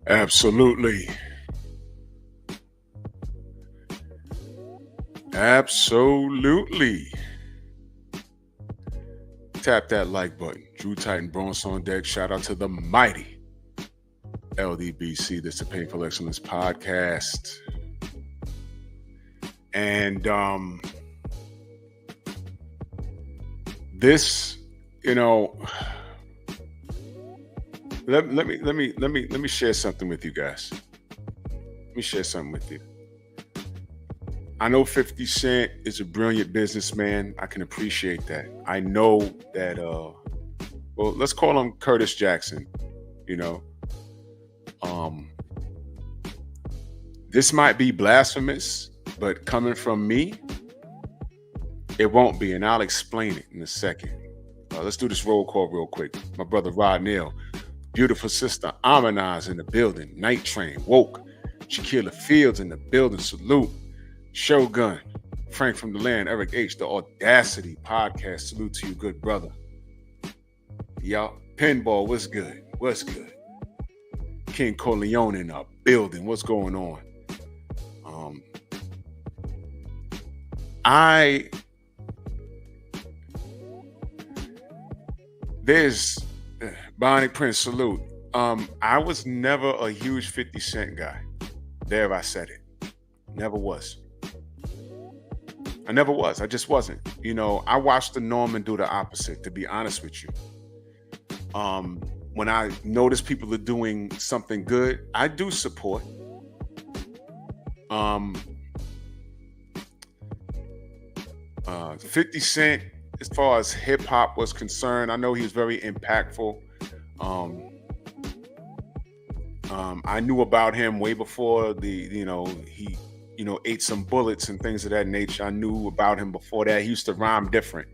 Absolutely. Absolutely. Tap that like button. Drew Titan Bronx on deck. Shout out to the mighty LDBC. This is the Painful Excellence Podcast. And this, let me share something with you guys. Let me share something with you. I know 50 Cent is a brilliant businessman. I can appreciate that. I know that, well, let's call him Curtis Jackson, This might be blasphemous, but coming from me, it won't be, and I'll explain it in a second. Let's do this roll call real quick. My brother Rod Neal, beautiful sister Amanaz in the building, Night Train, Woke, Shaquilla Fields in the building, salute. Shogun, Frank from the land, Eric H, the Audacity Podcast. Salute to you, good brother. Y'all, Pinball, what's good? What's good? King Corleone in our building. What's going on? There's Bonnie Prince, salute. I was never a huge 50 Cent guy. There, I said it. Never was. I never was. I just wasn't. I watched the Norman do the opposite, to be honest with you. When I notice people are doing something good, I do support. 50 Cent, as far as hip hop was concerned, I know he was very impactful. I knew about him way before he ate some bullets and things of that nature. I knew about him before that. He used to rhyme different.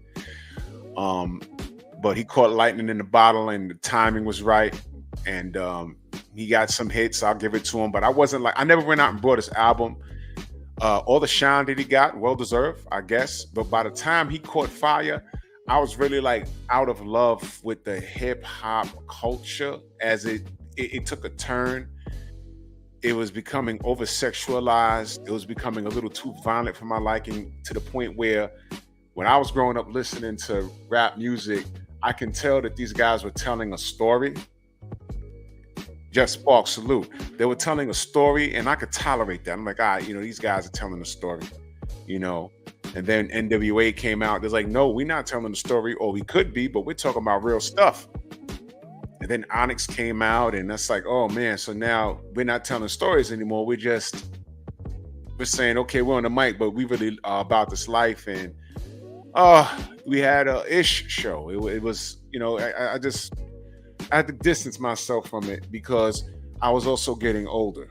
But he caught lightning in the bottle and the timing was right. And he got some hits. I'll give it to him. But I never went out and bought his album. All the shine that he got, well-deserved, I guess. But by the time he caught fire, I was really out of love with the hip-hop culture as it took a turn. It was becoming over-sexualized. It was becoming a little too violent for my liking, to the point where when I was growing up listening to rap music, I can tell that these guys were telling a story. Just Spark, salute. They were telling a story, and I could tolerate that. I'm like, these guys are telling a story, And then NWA came out. They're like, no, we're not telling a story, or we could be, but we're talking about real stuff. And then Onyx came out, and that's like, oh man, so now we're not telling stories anymore. We're saying, okay, we're on the mic, but we really are about this life. And we had a ish show. It was, I had to distance myself from it because I was also getting older.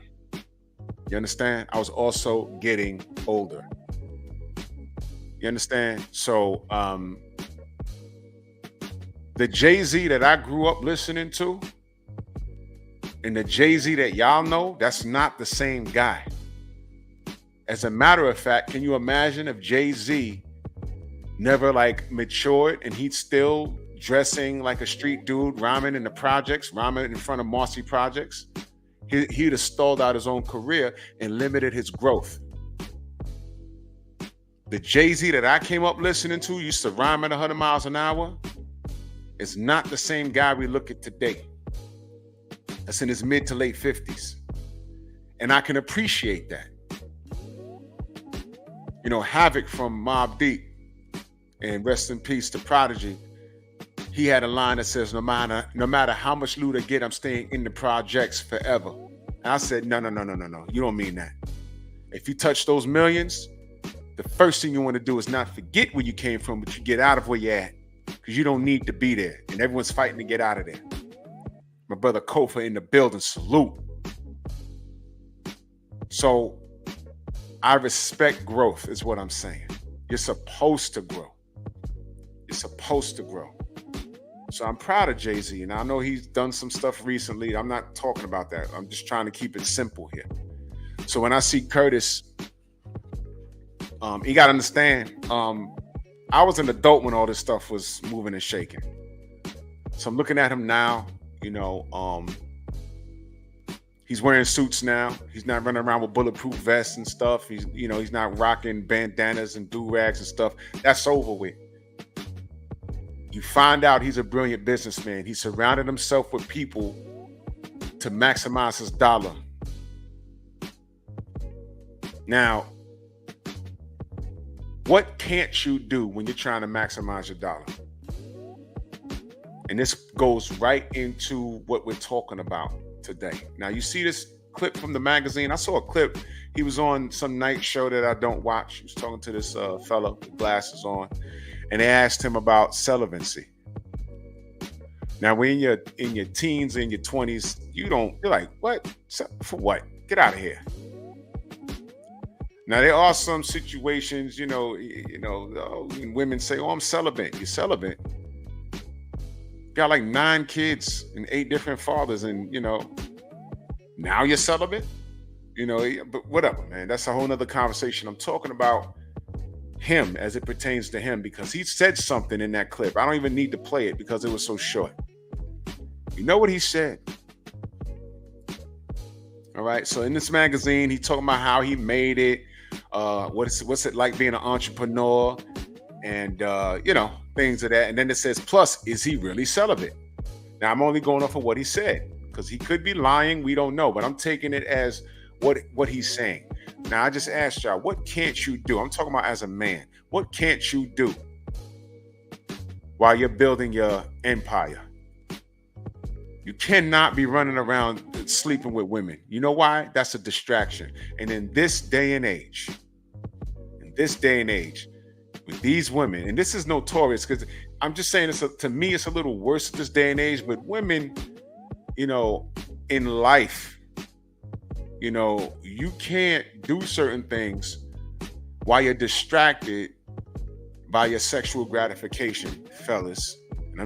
You understand? I was also getting older. You understand? So the Jay-Z that I grew up listening to and the Jay-Z that y'all know, that's not the same guy. As a matter of fact, can you imagine if Jay-Z never matured and he's still dressing like a street dude, rhyming in the projects, rhyming in front of Marcy projects? He'd have stalled out his own career and limited his growth. The Jay-Z that I came up listening to used to rhyme at 100 miles an hour. It's not the same guy we look at today. That's in his mid to late 50s. And I can appreciate that. Havoc from Mobb Deep, and rest in peace to Prodigy. He had a line that says, no matter how much loot I get, I'm staying in the projects forever. And I said, no. You don't mean that. If you touch those millions, the first thing you want to do is not forget where you came from, but you get out of where you're at, because you don't need to be there. And everyone's fighting to get out of there. My brother Kofa in the building, salute. So I respect growth is what I'm saying. You're supposed to grow. You're supposed to grow. So I'm proud of Jay-Z, and I know he's done some stuff recently. I'm not talking about that. I'm just trying to keep it simple here. So when I see Curtis, you got to understand, I was an adult when all this stuff was moving and shaking. So I'm looking at him now, He's wearing suits now. He's not running around with bulletproof vests and stuff. He's not rocking bandanas and do-rags and stuff. That's over with. You find out he's a brilliant businessman. He surrounded himself with people to maximize his dollar. Now, what can't you do when you're trying to maximize your dollar? And this goes right into what we're talking about today. Now, you see this clip from the magazine. I saw a clip. He was on some night show that I don't watch. He was talking to this fellow with glasses on, and they asked him about celibacy. Now, when you're in your teens and your 20s, you're like, what? For what? Get out of here. Now, there are some situations, when women say, oh, I'm celibate. You're celibate. Got like 9 kids and 8 different fathers, and now you're celibate. But whatever, man. That's a whole nother conversation. I'm talking about him as it pertains to him, because he said something in that clip. I don't even need to play it because it was so short. You know what he said? All right. So in this magazine, he talking about how he made it. What's it like being an entrepreneur, and things of that. And then it says, plus, is he really celibate? Now, I'm only going off of what he said, because he could be lying. We don't know, but I'm taking it as what he's saying. Now, I just asked y'all, what can't you do? I'm talking about as a man. What can't you do while you're building your empire? You cannot be running around sleeping with women. You know why? That's a distraction. And in this day and age, with these women, and this is notorious, because I'm just saying, to me, it's a little worse this day and age, but women, in life, you can't do certain things while you're distracted by your sexual gratification, fellas. And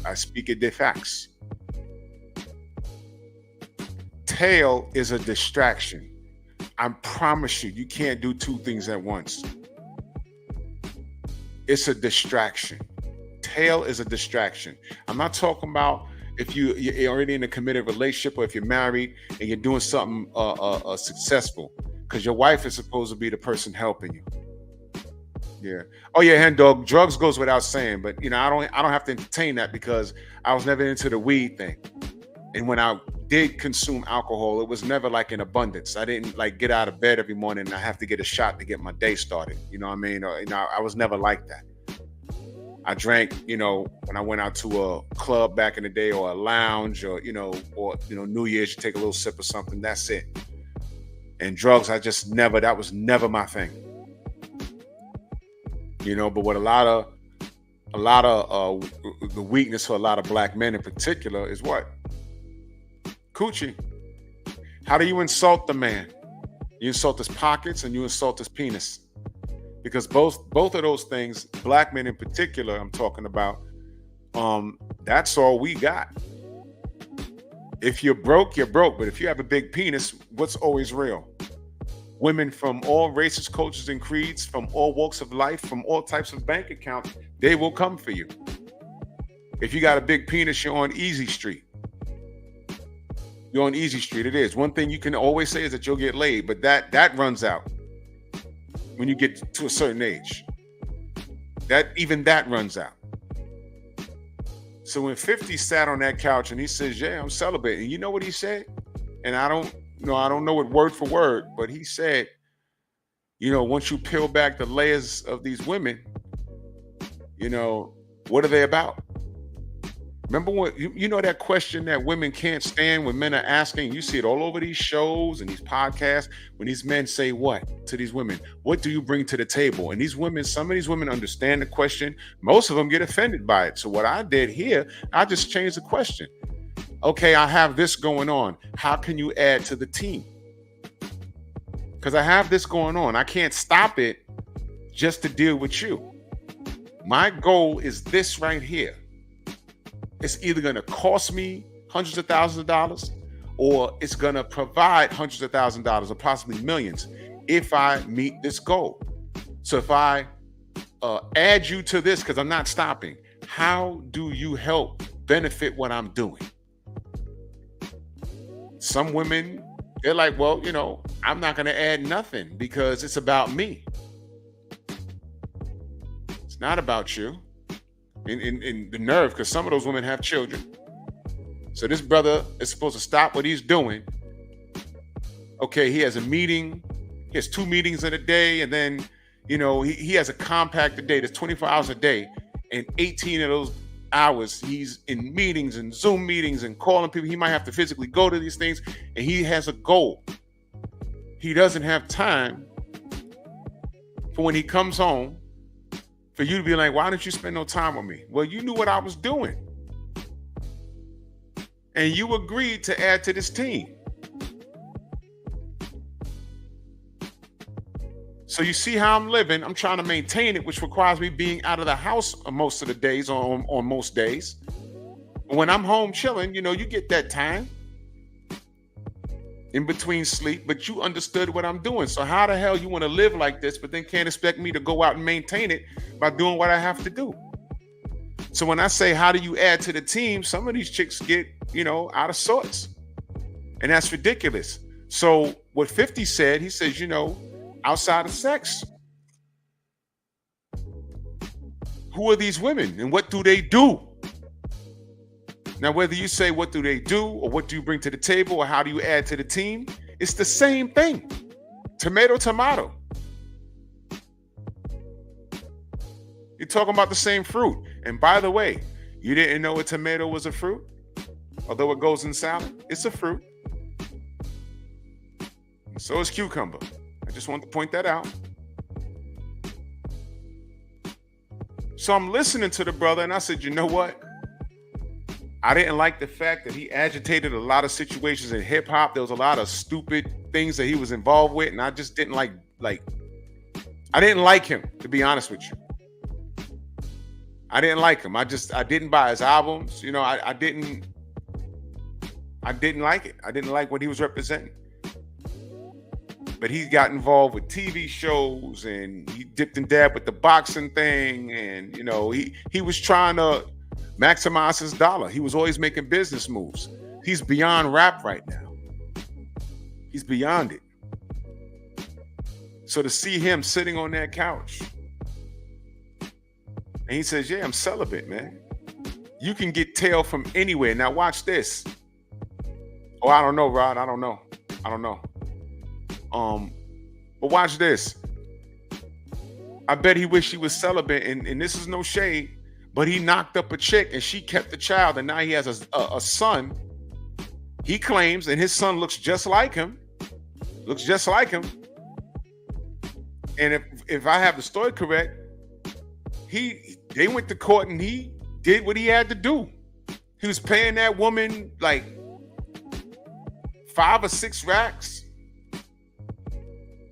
I speak it de facts. Tail is a distraction. I promise you can't do 2 things at once. It's a distraction. Tail is a distraction. I'm not talking about if you're already in a committed relationship, or if you're married and you're doing something successful, because your wife is supposed to be the person helping you. Yeah. Oh yeah, hen dog. Drugs goes without saying, but I don't have to entertain that, because I was never into the weed thing. And when I did consume alcohol, it was never like in abundance. I didn't like get out of bed every morning and I have to get a shot to get my day started. You know what I mean? I was never like that. I drank, when I went out to a club back in the day, or a lounge, or New Year's, you take a little sip of something. That's it. And drugs, that was never my thing. But what a lot of the weakness for a lot of black men in particular is what? Coochie. How do you insult the man? You insult his pockets and you insult his penis. Because both of those things, black men in particular, I'm talking about, that's all we got. If you're broke, you're broke. But if you have a big penis, what's always real? Women from all races, cultures, and creeds, from all walks of life, from all types of bank accounts, they will come for you. If you got a big penis, you're on easy street. You're on easy street. It is. One thing you can always say is that you'll get laid, but that runs out when you get to a certain age. That runs out. So when 50 sat on that couch and he says, yeah, I'm celibate, and you know what he said? And I don't know it word for word, but he said, once you peel back the layers of these women, what are they about? Remember what that question that women can't stand when men are asking? You see it all over these shows and these podcasts when these men say what to these women? What do you bring to the table? And these women, some of these women understand the question. Most of them get offended by it. So what I did here, I just changed the question. Okay, I have this going on. How can you add to the team? Because I have this going on. I can't stop it just to deal with you. My goal is this right here. It's either going to cost me hundreds of thousands of dollars, or it's going to provide hundreds of thousands of dollars, or possibly millions, if I meet this goal. So if I add you to this, because I'm not stopping, how do you help benefit what I'm doing? Some women, they're like, well, I'm not going to add nothing because it's about me. It's not about you. In the nerve, because some of those women have children. So this brother is supposed to stop what he's doing. Okay, he has a meeting. He has 2 meetings in a day, and then, he has a compacted day. There's 24 hours a day, and 18 of those hours he's in meetings and Zoom meetings and calling people. He might have to physically go to these things, and he has a goal. He doesn't have time for when he comes home for you to be like, why didn't you spend no time with me? Well, you knew what I was doing. And you agreed to add to this team. So you see how I'm living. I'm trying to maintain it, which requires me being out of the house most of the days, on most days. When I'm home chilling, you get that time in between sleep, but you understood what I'm doing. So how the hell you want to live like this, but then can't expect me to go out and maintain it by doing what I have to do? So when I say, how do you add to the team? Some of these chicks get, out of sorts. And that's ridiculous. So what 50 said, he says, outside of sex, who are these women and what do they do? Now, whether you say what do they do or what do you bring to the table or how do you add to the team, it's the same thing. Tomato, tomato. You're talking about the same fruit. And by the way, you didn't know a tomato was a fruit? Although it goes in salad, it's a fruit. And so is cucumber. I just want to point that out. So I'm listening to the brother and I said, you know what? I didn't like the fact that he agitated a lot of situations in hip hop. There was a lot of stupid things that he was involved with. And I just didn't like I didn't like him, to be honest with you. I didn't like him. I didn't buy his albums. I didn't like it. I didn't like what he was representing. But he got involved with TV shows and he dipped and dabbed with the boxing thing. And, he was trying to maximize his dollar. He was always making business moves. He's beyond rap right now. He's beyond it. So to see him sitting on that couch and he says, yeah, I'm celibate, man. You can get tail from anywhere. Now watch this. Oh, I don't know, Rod. I don't know. But watch this. I bet he wished he was celibate, and this is no shade, but he knocked up a chick and she kept the child, and now he has a son. He claims, and his son looks just like him. And if I have the story correct, they went to court and he did what he had to do. He was paying that woman like 5 or 6 racks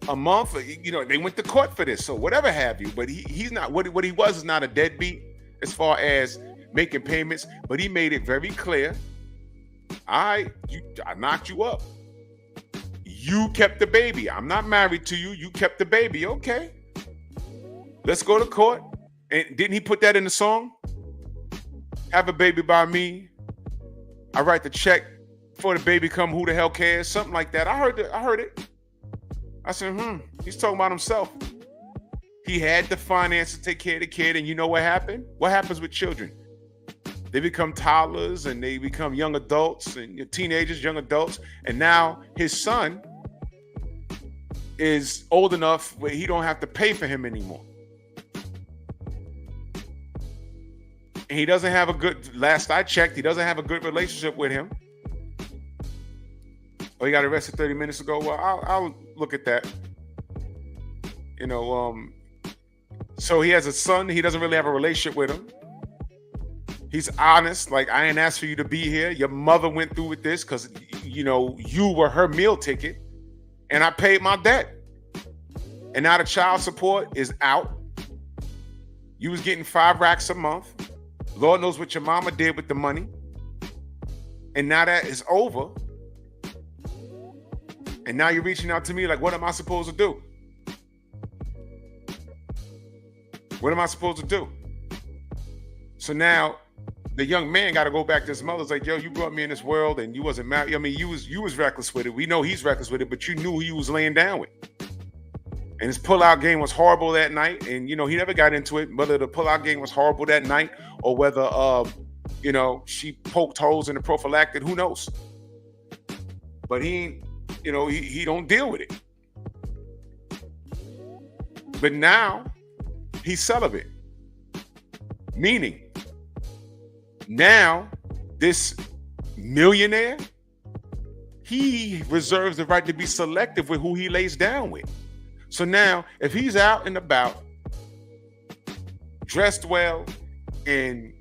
a month. They went to court for this, so whatever have you. But he's not what he was is not a deadbeat as far as making payments. But he made it very clear. I knocked you up. You kept the baby. I'm not married to you. You kept the baby. Okay. Let's go to court. And didn't he put that in the song? Have a baby by me. I write the check for the baby come. Who the hell cares? Something like that. I heard it. I said, he's talking about himself. He had the finance to take care of the kid. And you know what happened? What happens with children? They become toddlers and they become young adults and teenagers, young adults. And now his son is old enough where he don't have to pay for him anymore. And he doesn't have last I checked, he doesn't have a good relationship with him. Oh, he got arrested 30 minutes ago. Well, I'll look at that. So he has a son. He doesn't really have a relationship with him. He's honest. Like, I ain't asked for you to be here. Your mother went through with this because, you were her meal ticket. And I paid my debt. And now the child support is out. You was getting 5 racks a month. Lord knows what your mama did with the money. And now that is over. And now you're reaching out to me like, what am I supposed to do? What am I supposed to do? So now the young man got to go back to his mother's like, yo, you brought me in this world and you wasn't married. I mean, you was reckless with it. We know he's reckless with it, but you knew who he was laying down with. And his pullout game was horrible that night. And he never got into it, whether the pullout game was horrible that night or whether she poked holes in the prophylactic, who knows? But he don't deal with it. But now he's celibate. Meaning, now this millionaire, he reserves the right to be selective with who he lays down with. So now, if he's out and about, dressed well, and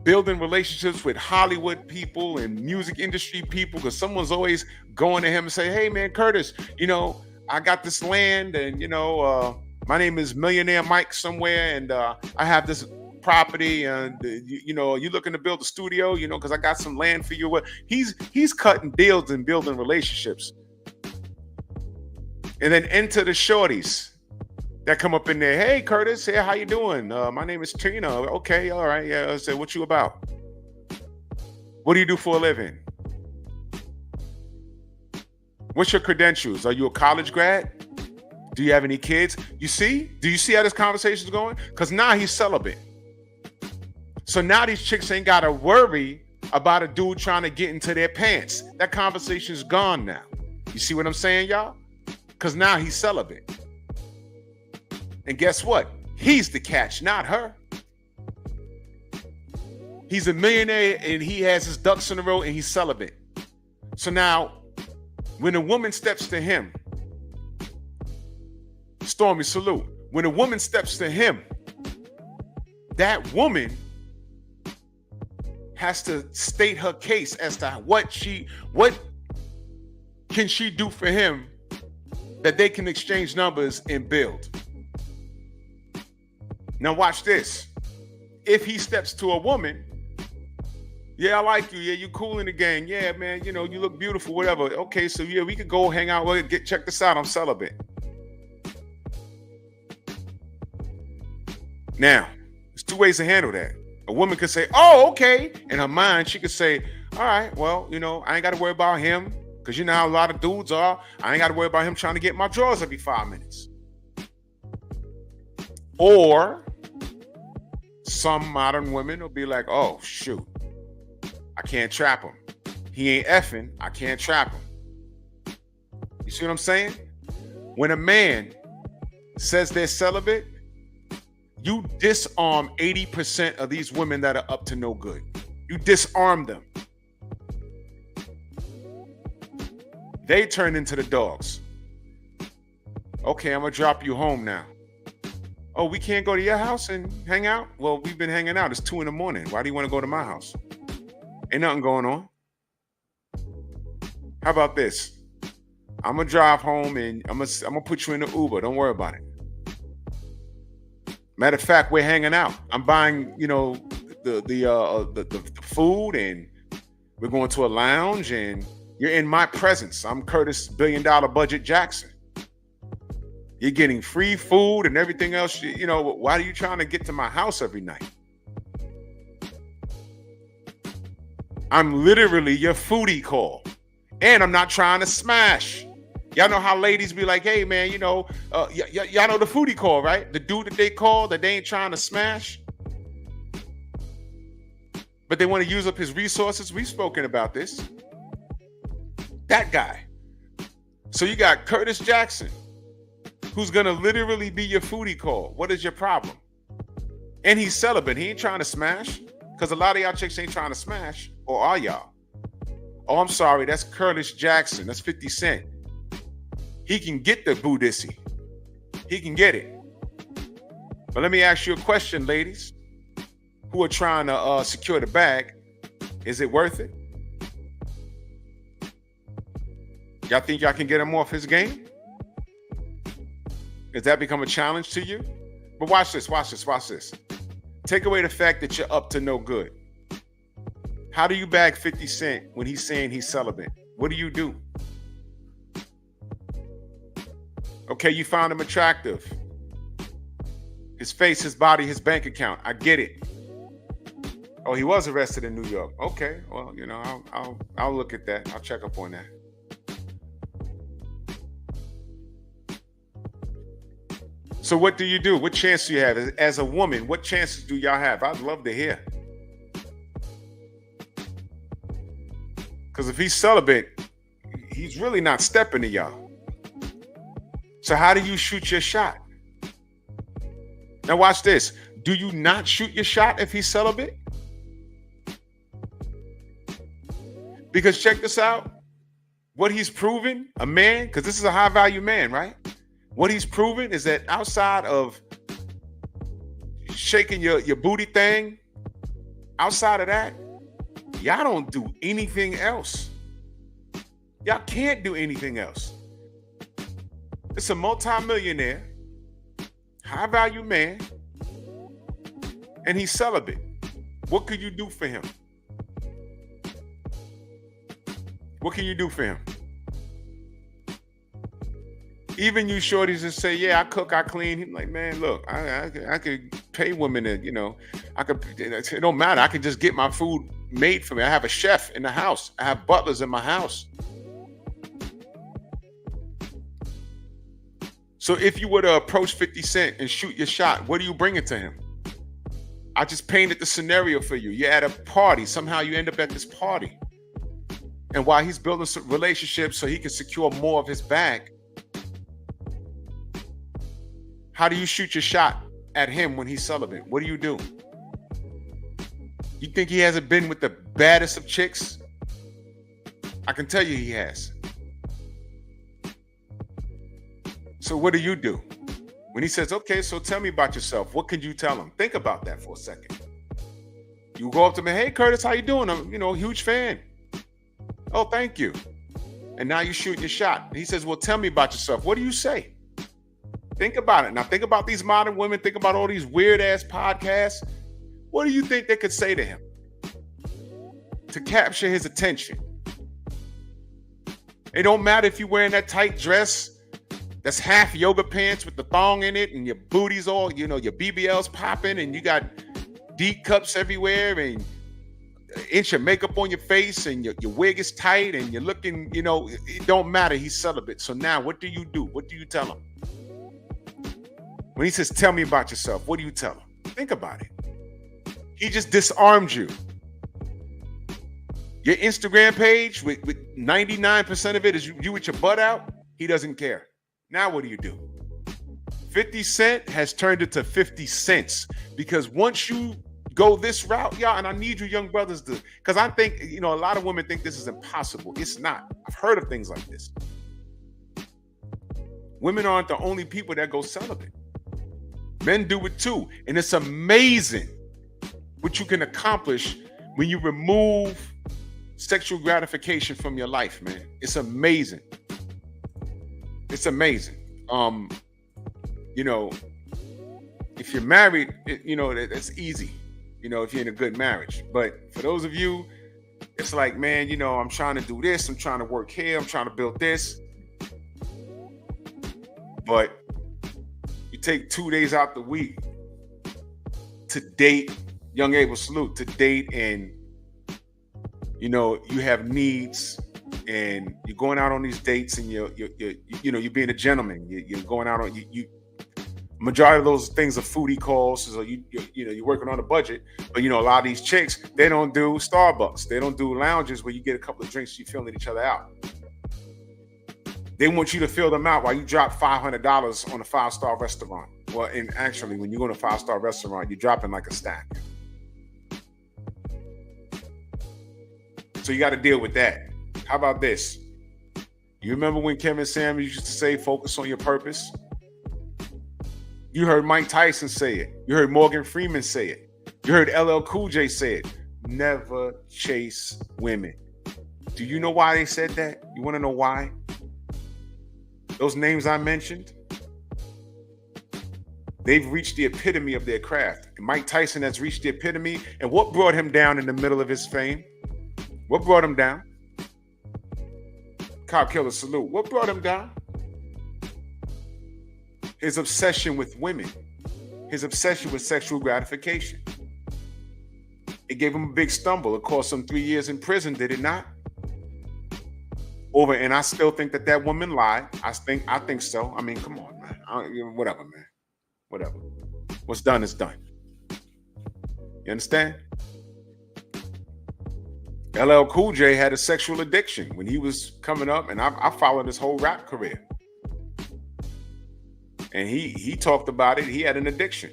building relationships with Hollywood people and music industry people, because someone's always going to him and say, hey man, Curtis, I got this land, and my name is Millionaire Mike somewhere, and I have this property, and you looking to build a studio, because I got some land for you. He's cutting deals and building relationships. And then enter the shorties that come up in there. Hey, Curtis, hey, how you doing? My name is Tina. Okay, all right, yeah. I said, what you about? What do you do for a living? What's your credentials? Are you a college grad? Do you have any kids? You see? Do you see how this conversation is going? Because now he's celibate. So now these chicks ain't got to worry about a dude trying to get into their pants. That conversation is gone now. You see what I'm saying, y'all? Because now he's celibate. And guess what? He's the catch, not her. He's a millionaire and he has his ducks in a row and he's celibate. So now, when a woman steps to him, Stormy, salute. When a woman steps to him, that woman has to state her case as to what can she do for him that they can exchange numbers and build. Now watch this. If he steps to a woman, yeah, I like you. Yeah, you cool in the gang. Yeah, man, you look beautiful, whatever. Okay, so yeah, we could go hang out. Well, check this out. I'm celibate. Now, there's two ways to handle that. A woman could say, oh, okay. In her mind, she could say, all right, well, I ain't got to worry about him. Because you know how a lot of dudes are. I ain't got to worry about him trying to get my drawers every 5 minutes. Or some modern women will be like, oh, shoot. I can't trap him. He ain't effing. I can't trap him. You see what I'm saying? When a man says they're celibate, you disarm 80% of these women that are up to no good. You disarm them. They turn into the dogs. Okay, I'm going to drop you home now. Oh, we can't go to your house and hang out? Well, we've been hanging out. It's 2 a.m. Why do you want to go to my house? Ain't nothing going on. How about this? I'm going to drive home and I'm going to put you in the Uber. Don't worry about it. Matter of fact, we're hanging out. I'm buying, the food, and we're going to a lounge, and you're in my presence. I'm Curtis $1 billion budget Jackson. You're getting free food and everything else. Why are you trying to get to my house every night? I'm literally your foodie call. And I'm not trying to smash. Y'all know how ladies be like, hey, man, y'all know the foodie call, right? The dude that they call that they ain't trying to smash. But they want to use up his resources. We've spoken about this. That guy. So you got Curtis Jackson, who's going to literally be your foodie call. What is your problem? And he's celibate. He ain't trying to smash. Because a lot of y'all chicks ain't trying to smash. Or are y'all? Oh, I'm sorry. That's Curtis Jackson. That's 50 Cent. He can get the boodissy. He can get it. But let me ask you a question, ladies, who are trying to secure the bag. Is it worth it? Y'all think y'all can get him off his game? Does that become a challenge to you? But watch this, watch this, watch this. Take away the fact that you're up to no good. How do you bag 50 Cent when he's saying he's celibate? What do you do? Okay, you found him attractive. His face, his body, his bank account. I get it. Oh, he was arrested in New York. Okay, well, I'll look at that. I'll check up on that. So what do you do? What chance do you have as a woman? What chances do y'all have? I'd love to hear. Because if he's celibate, he's really not stepping to y'all. So how do you shoot your shot? Now watch this. Do you not shoot your shot if he's celibate? Because check this out. What he's proven, a man, because this is a high value man, right? What he's proven is that outside of shaking your booty thing, outside of that, y'all don't do anything else. Y'all can't do anything else. It's a multimillionaire, high value man, and he's celibate. What could you do for him? What can you do for him? Even you shorties that say, yeah, I cook, I clean. He's like, man, look, I could pay women to, it don't matter. I can just get my food made for me. I have a chef in the house. I have butlers in my house. So if you were to approach 50 Cent and shoot your shot, what are you bringing to him? I just painted the scenario for you. You're at a party. Somehow you end up at this party. And while he's building some relationships so he can secure more of his bag, how do you shoot your shot at him when he's celibate? What do you do? You think he hasn't been with the baddest of chicks? I can tell you he has. So what do you do? When he says, okay, so tell me about yourself, what can you tell him? Think about that for a second. You go up to him, hey, Curtis, how you doing? I'm, a huge fan. Oh, thank you. And now you shoot your shot. And he says, well, tell me about yourself. What do you say? Think about it. Now think about these modern women. Think about all these weird ass podcasts. What do you think they could say to him to capture his attention? It don't matter if you're wearing that tight dress that's half yoga pants with the thong in it and your booty's all, your BBL's popping and you got D cups everywhere and an inch of makeup on your face and your wig is tight and you're looking, it don't matter. He's celibate. So now what do you do? What do you tell him? When he says, tell me about yourself, what do you tell him? Think about it. He just disarmed you. Your Instagram page with 99% of it is you with your butt out. He doesn't care. Now what do you do? 50 Cent has turned it to 50 cents because once you go this route, y'all, and I need you young brothers to, because I think, a lot of women think this is impossible. It's not. I've heard of things like this. Women aren't the only people that go celibate. Men do it too. And it's amazing what you can accomplish when you remove sexual gratification from your life, man. It's amazing. It's amazing. If you're married, that's easy, if you're in a good marriage. But for those of you, it's like, man, I'm trying to do this. I'm trying to work here. I'm trying to build this. But you take 2 days out the week to date, young Abel, salute, to date, and you have needs, and you're going out on these dates, and you're being a gentleman. You're going out on you. Majority of those things are foodie calls, so you're working on a budget. But a lot of these chicks, they don't do Starbucks, they don't do lounges where you get a couple of drinks, you feeling each other out. They want you to fill them out while you drop $500 on a 5-star restaurant. Well, and actually, when you go to a 5-star restaurant, you're dropping like a stack. So you got to deal with that. How about this? You remember when Kevin Samuels used to say, focus on your purpose? You heard Mike Tyson say it. You heard Morgan Freeman say it. You heard LL Cool J say it. Never chase women. Do you know why they said that? You want to know why? Those names I mentioned, they've reached the epitome of their craft. And Mike Tyson has reached the epitome. And what brought him down in the middle of his fame? What brought him down? Cop Killer salute. What brought him down? His obsession with women. His obsession with sexual gratification. It It gave him a big stumble. It cost him 3 years in prison, did it not? And I still think that woman lied. I think so. I mean, come on, man. Whatever, man. Whatever. What's done is done. You understand? LL Cool J had a sexual addiction when he was coming up, and I followed his whole rap career. And he talked about it. He had an addiction.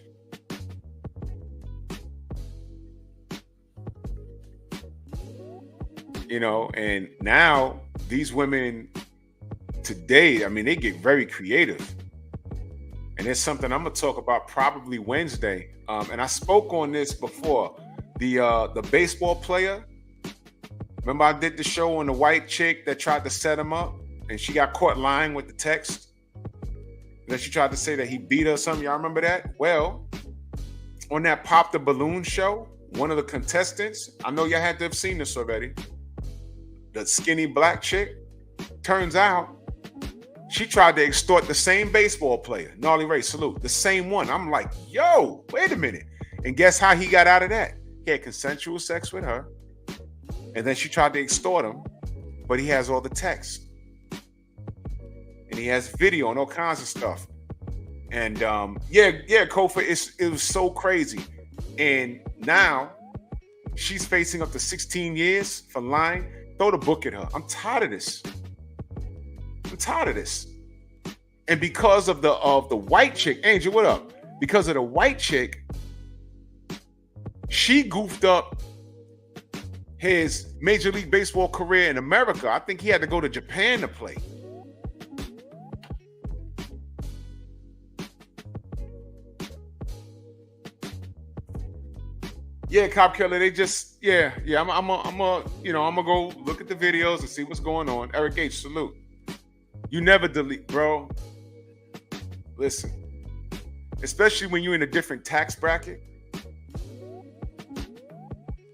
You know, and now these women today, I mean, they get very creative. And it's something I'm gonna talk about probably Wednesday. And I spoke on this before. The baseball player. Remember, I did the show on the white chick that tried to set him up, and she got caught lying with the text. And then she tried to say that he beat her or something. Y'all remember that? Well, on that Pop the Balloon show, one of the contestants, I know y'all had to have seen this already, the skinny black chick, turns out she tried to extort the same baseball player, Gnarly Ray, salute, the same one. I'm like, yo, wait a minute. And guess how he got out of that? He had consensual sex with her. And then she tried to extort him, but he has all the text. And he has video and all kinds of stuff. And Kofa, it was so crazy. And now she's facing up to 16 years for lying. Throw the book at her. I'm tired of this. And because of the white chick, Angel, what up? Because of the white chick, she goofed up his Major League Baseball career in America. I think he had to go to Japan to play. Yeah, Cop Killer, they just, I'm gonna go look at the videos and see what's going on. Eric H, salute. You never delete, bro. Listen, especially when you're in a different tax bracket,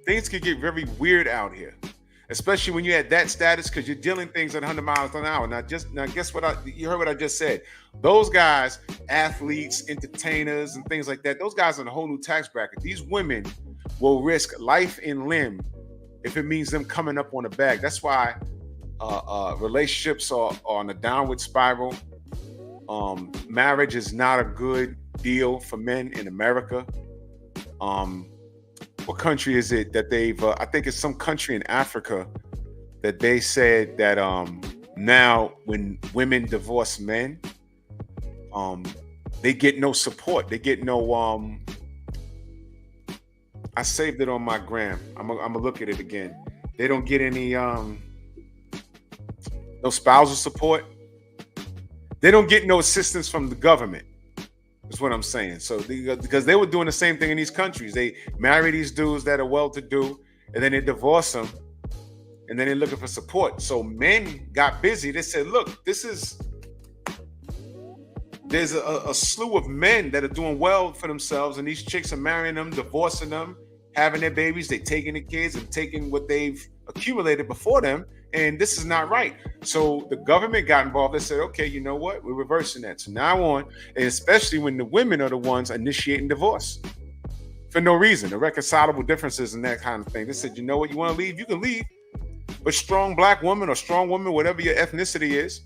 things can get very weird out here. Especially when you're at that status, because you're dealing things at 100 miles an hour. Now guess what? You heard what I just said. Those guys, athletes, entertainers, and things like that, those guys are in a whole new tax bracket. These women will risk life and limb if it means them coming up on a bag. That's why relationships are on a downward spiral. Marriage is not a good deal for men in America. What country is it that they've, I think it's some country in Africa that they said that now when women divorce men, they get no support. They get no, I saved it on my gram. I'm gonna look at it again. They don't get any, no spousal support. They don't get no assistance from the government. That's what I'm saying. So because they were doing the same thing in these countries. They marry these dudes that are well-to-do, and then they divorce them, and then they're looking for support. So men got busy. They said, look, there's a slew of men that are doing well for themselves, and these chicks are marrying them, divorcing them, having their babies. They taking the kids and taking what they've accumulated before them, and this is not right. So the government got involved. They said, okay, you know what? We're reversing that. So now on, and especially when the women are the ones initiating divorce for no reason, irreconcilable differences and that kind of thing. They said, you know what? You want to leave? You can leave. But strong black woman or strong woman, whatever your ethnicity is,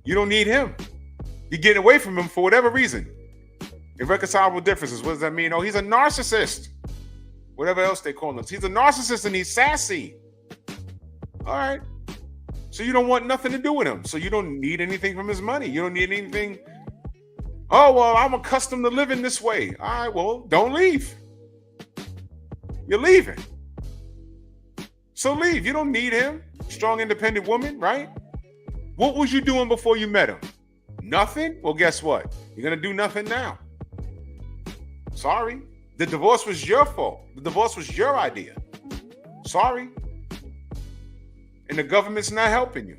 you don't need him. You're getting away from him for whatever reason. Irreconcilable differences. What does that mean? Oh, he's a narcissist. Whatever else they call him. He's a narcissist and he's sassy. All right. So you don't want nothing to do with him. So you don't need anything from his money. You don't need anything. Oh, well, I'm accustomed to living this way. All right, well, don't leave. You're leaving. So leave. You don't need him. Strong, independent woman, right? What was you doing before you met him? Nothing? Well, guess what? You're going to do nothing now. Sorry. The divorce was your fault. The divorce was your idea. Sorry. And the government's not helping you.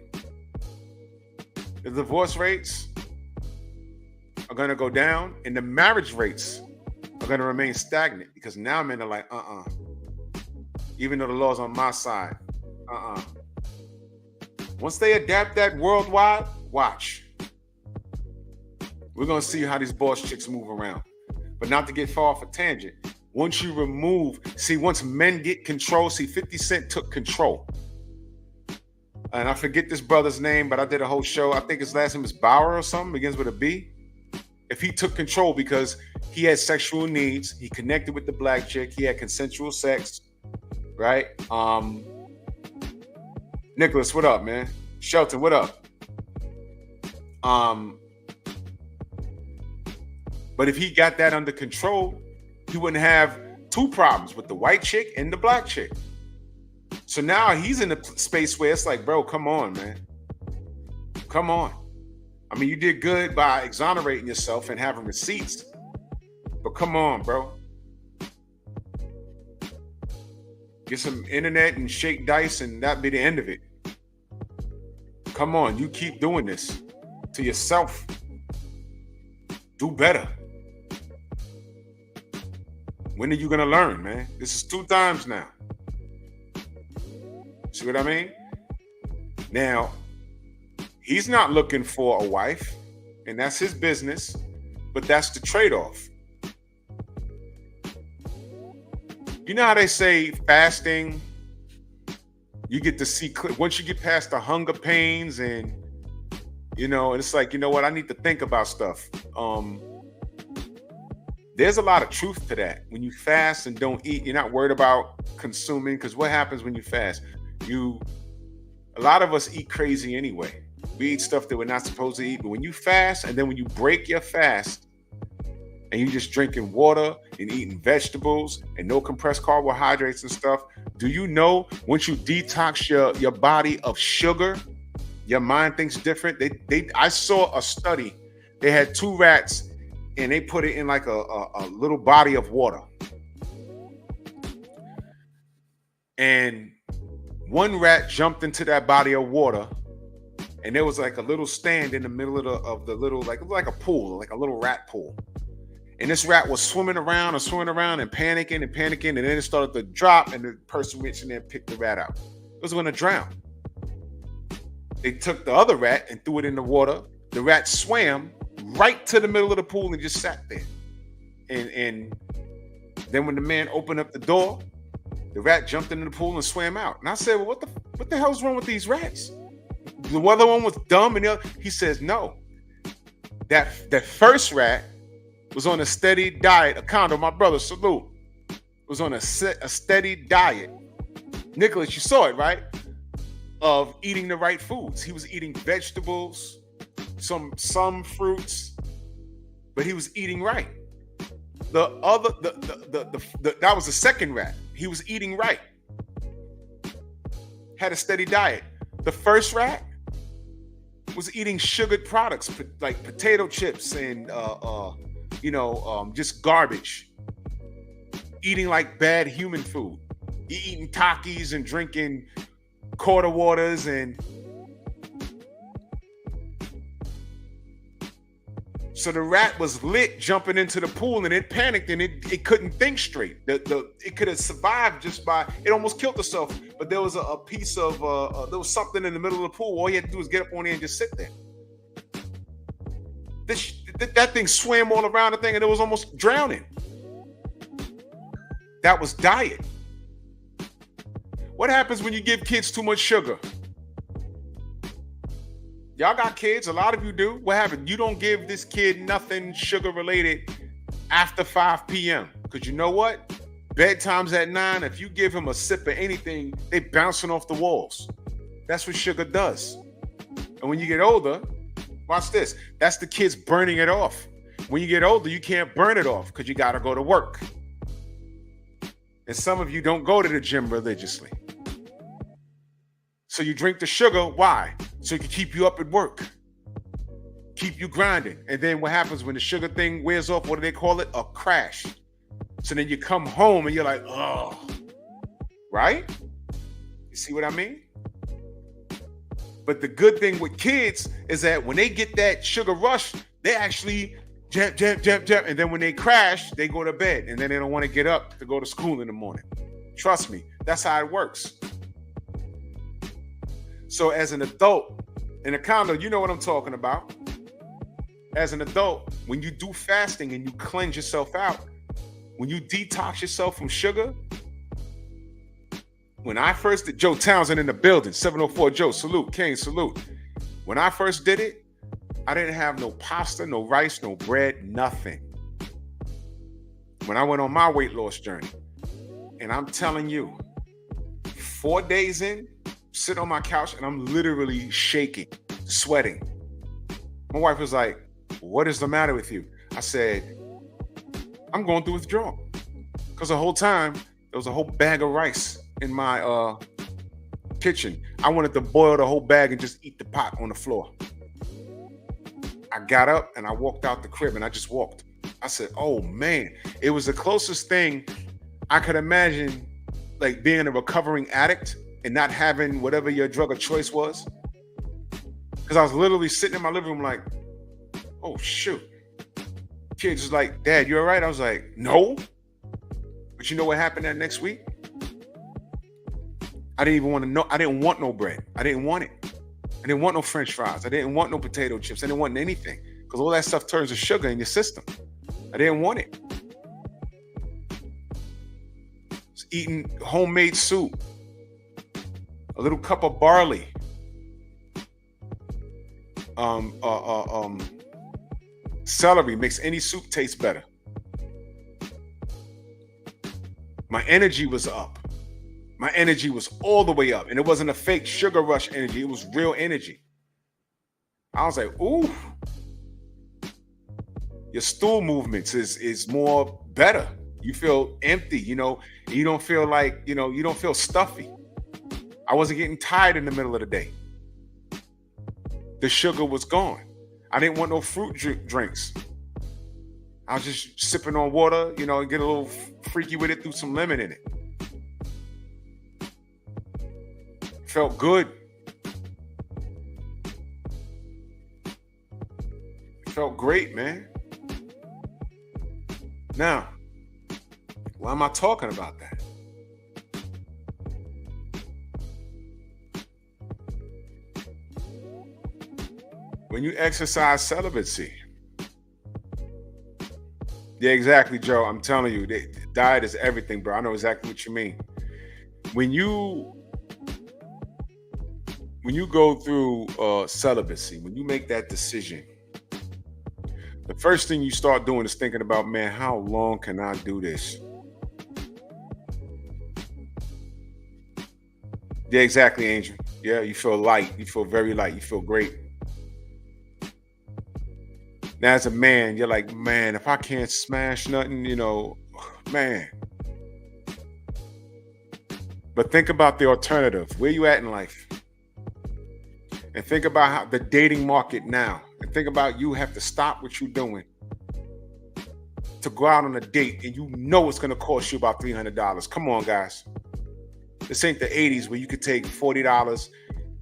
The divorce rates are going to go down, and the marriage rates are going to remain stagnant because now men are like, even though the law's on my side, Once they adapt that worldwide, watch. We're going to see how these boss chicks move around. But not to get far off a tangent. Once you remove, see, once men get control, see, 50 Cent took control. And I forget this brother's name, but I did a whole show. I think his last name is Bauer or something, begins with a B. If he took control because he had sexual needs, he connected with the black chick, he had consensual sex, right? Nicholas, what up, man? Shelton, what up? But if he got that under control, he wouldn't have two problems with the white chick and the black chick. So now he's in a space where it's like, bro, come on, man. Come on. I mean, you did good by exonerating yourself and having receipts, but come on, bro. Get some internet and shake dice and that'd be the end of it. Come on, you keep doing this to yourself. Do better. When are you gonna learn, man? This is 2 times now. See what I mean? Now, he's not looking for a wife, and that's his business, but that's the trade-off. You know how they say fasting, you get to see, once you get past the hunger pains and, you know, and it's like, you know what, I need to think about stuff. There's a lot of truth to that. When you fast and don't eat, you're not worried about consuming, because what happens when you fast? A lot of us eat crazy anyway. We eat stuff that we're not supposed to eat, but when you fast and then when you break your fast and you just drinking water and eating vegetables and no compressed carbohydrates and stuff, do you know once you detox your body of sugar, your mind thinks different? I saw a study. They had 2 rats and they put it in like a little body of water. And one rat jumped into that body of water, and there was like a little stand in the middle of the little, like a pool, like a little rat pool. And this rat was swimming around and panicking, and then it started to drop, and the person reached in there and picked the rat out. It was going to drown. They took the other rat and threw it in the water. The rat swam right to the middle of the pool and just sat there. And then when the man opened up the door, the rat jumped into the pool and swam out. And I said, well, what the hell's wrong with these rats? The other one was dumb, and the other, he says, no. That first rat was on a steady diet. Acondo, my brother, salute. Was on a steady diet. Nicholas, you saw it, right? Of eating the right foods. He was eating vegetables, some fruits, but he was eating right. The other, that was the second rat. He was eating right. Had a steady diet. The first rat was eating sugared products like potato chips and just garbage. Eating like bad human food. Eating Takis and drinking quarter waters and so the rat was lit jumping into the pool and it panicked and it couldn't think straight. It could have survived just by, it almost killed itself, but there was a piece of, there was something in the middle of the pool. All he had to do was get up on there and just sit there. That thing swam all around the thing and it was almost drowning. That was diet. What happens when you give kids too much sugar? Y'all got kids, a lot of you do. What happened? You don't give this kid nothing sugar related after 5 p.m. Because you know what? Bedtime's at 9. If you give him a sip of anything, they bouncing off the walls. That's what sugar does. And when you get older, watch this. That's the kids burning it off. When you get older, you can't burn it off because you got to go to work. And some of you don't go to the gym religiously. So you drink the sugar. Why? So it can keep you up at work. Keep you grinding. And then what happens when the sugar thing wears off? What do they call it? A crash. So then you come home and you're like, oh. Right? You see what I mean? But the good thing with kids is that when they get that sugar rush, they actually jump. And then when they crash, they go to bed. And then they don't want to get up to go to school in the morning. Trust me, that's how it works. So as an adult, in a condo, you know what I'm talking about. As an adult, when you do fasting and you cleanse yourself out, When you detox yourself from sugar, when I first did, Joe Townsend in the building, 704 Joe, salute, King, salute. When I first did it, I didn't have no pasta, no rice, no bread, nothing. When I went on my weight loss journey, and I'm telling you, 4 days in, sit on my couch and I'm literally shaking, sweating. My wife was like, "What is the matter with you?" I said, "I'm going through withdrawal." Because the whole time, there was a whole bag of rice in my kitchen. I wanted to boil the whole bag and just eat the pot on the floor. I got up and I walked out the crib and I just walked. I said, "Oh man," it was the closest thing I could imagine, like being a recovering addict and not having whatever your drug of choice was. Because I was literally sitting in my living room like, "Oh shoot." Kids was like, "Dad, you all right?" I was like, "No." But you know what happened that next week? I didn't even want to know. I didn't want no bread. I didn't want it. I didn't want no French fries. I didn't want no potato chips. I didn't want anything. Because all that stuff turns to sugar in your system. I didn't want it. Just eating homemade soup. A little cup of barley. Celery makes any soup taste better. My energy was up. My energy was all the way up. And it wasn't a fake sugar rush energy. It was real energy. I was like, ooh. Your stool movements is more better. You feel empty, you don't feel like, you don't feel stuffy. I wasn't getting tired in the middle of the day. The sugar was gone. I didn't want no fruit drinks. I was just sipping on water, and get a little freaky with it, threw some lemon in it. Felt good. Felt great, man. Now, why am I talking about that? When you exercise celibacy. Yeah, exactly, Joe. I'm telling you, diet is everything, bro. I know exactly what you mean. When you go through celibacy, when you make that decision, the first thing you start doing is thinking about, man, how long can I do this? Yeah, exactly, Angel. Yeah, you feel light. You feel very light. You feel great. Now, as a man, you're like, man, if I can't smash nothing, man. But think about the alternative. Where you at in life? And think about how the dating market now. And think about you have to stop what you're doing to go out on a date, and you know it's going to cost you about $300. Come on, guys. This ain't the 80s where you could take $40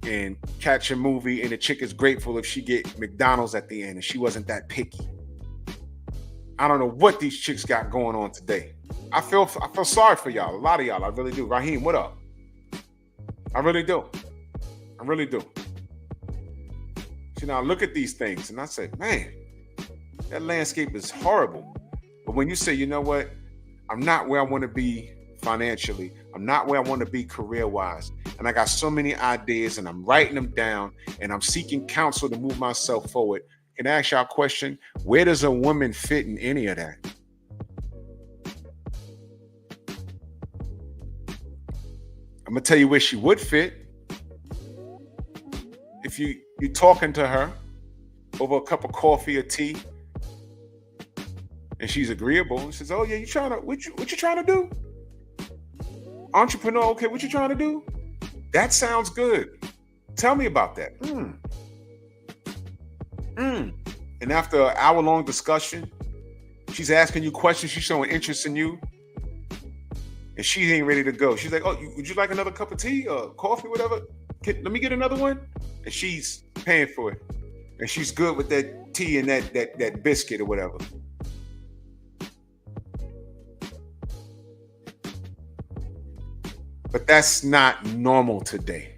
and catch a movie and the chick is grateful if she get McDonald's at the end and she wasn't that picky. I don't know what these chicks got going on today. I feel sorry for y'all. A lot of y'all. I really do. Raheem, what up? I really do. I really do. See, now I look at these things and I say, man, that landscape is horrible. But when you say, you know what? I'm not where I want to be financially. I'm not where I want to be career-wise. And I got so many ideas and I'm writing them down and I'm seeking counsel to move myself forward. Can I ask y'all a question? Where does a woman fit in any of that? I'm going to tell you where she would fit. If you're talking to her over a cup of coffee or tea and she's agreeable and says, oh yeah, what you trying to do? Entrepreneur, okay, what you trying to do? That sounds good. Tell me about that. And after an hour-long discussion, she's asking you questions, she's showing interest in you, and she ain't ready to go. She's like, oh, would you like another cup of tea or coffee, whatever? Let me get another one. And she's paying for it. And she's good with that tea and that biscuit or whatever. But that's not normal today.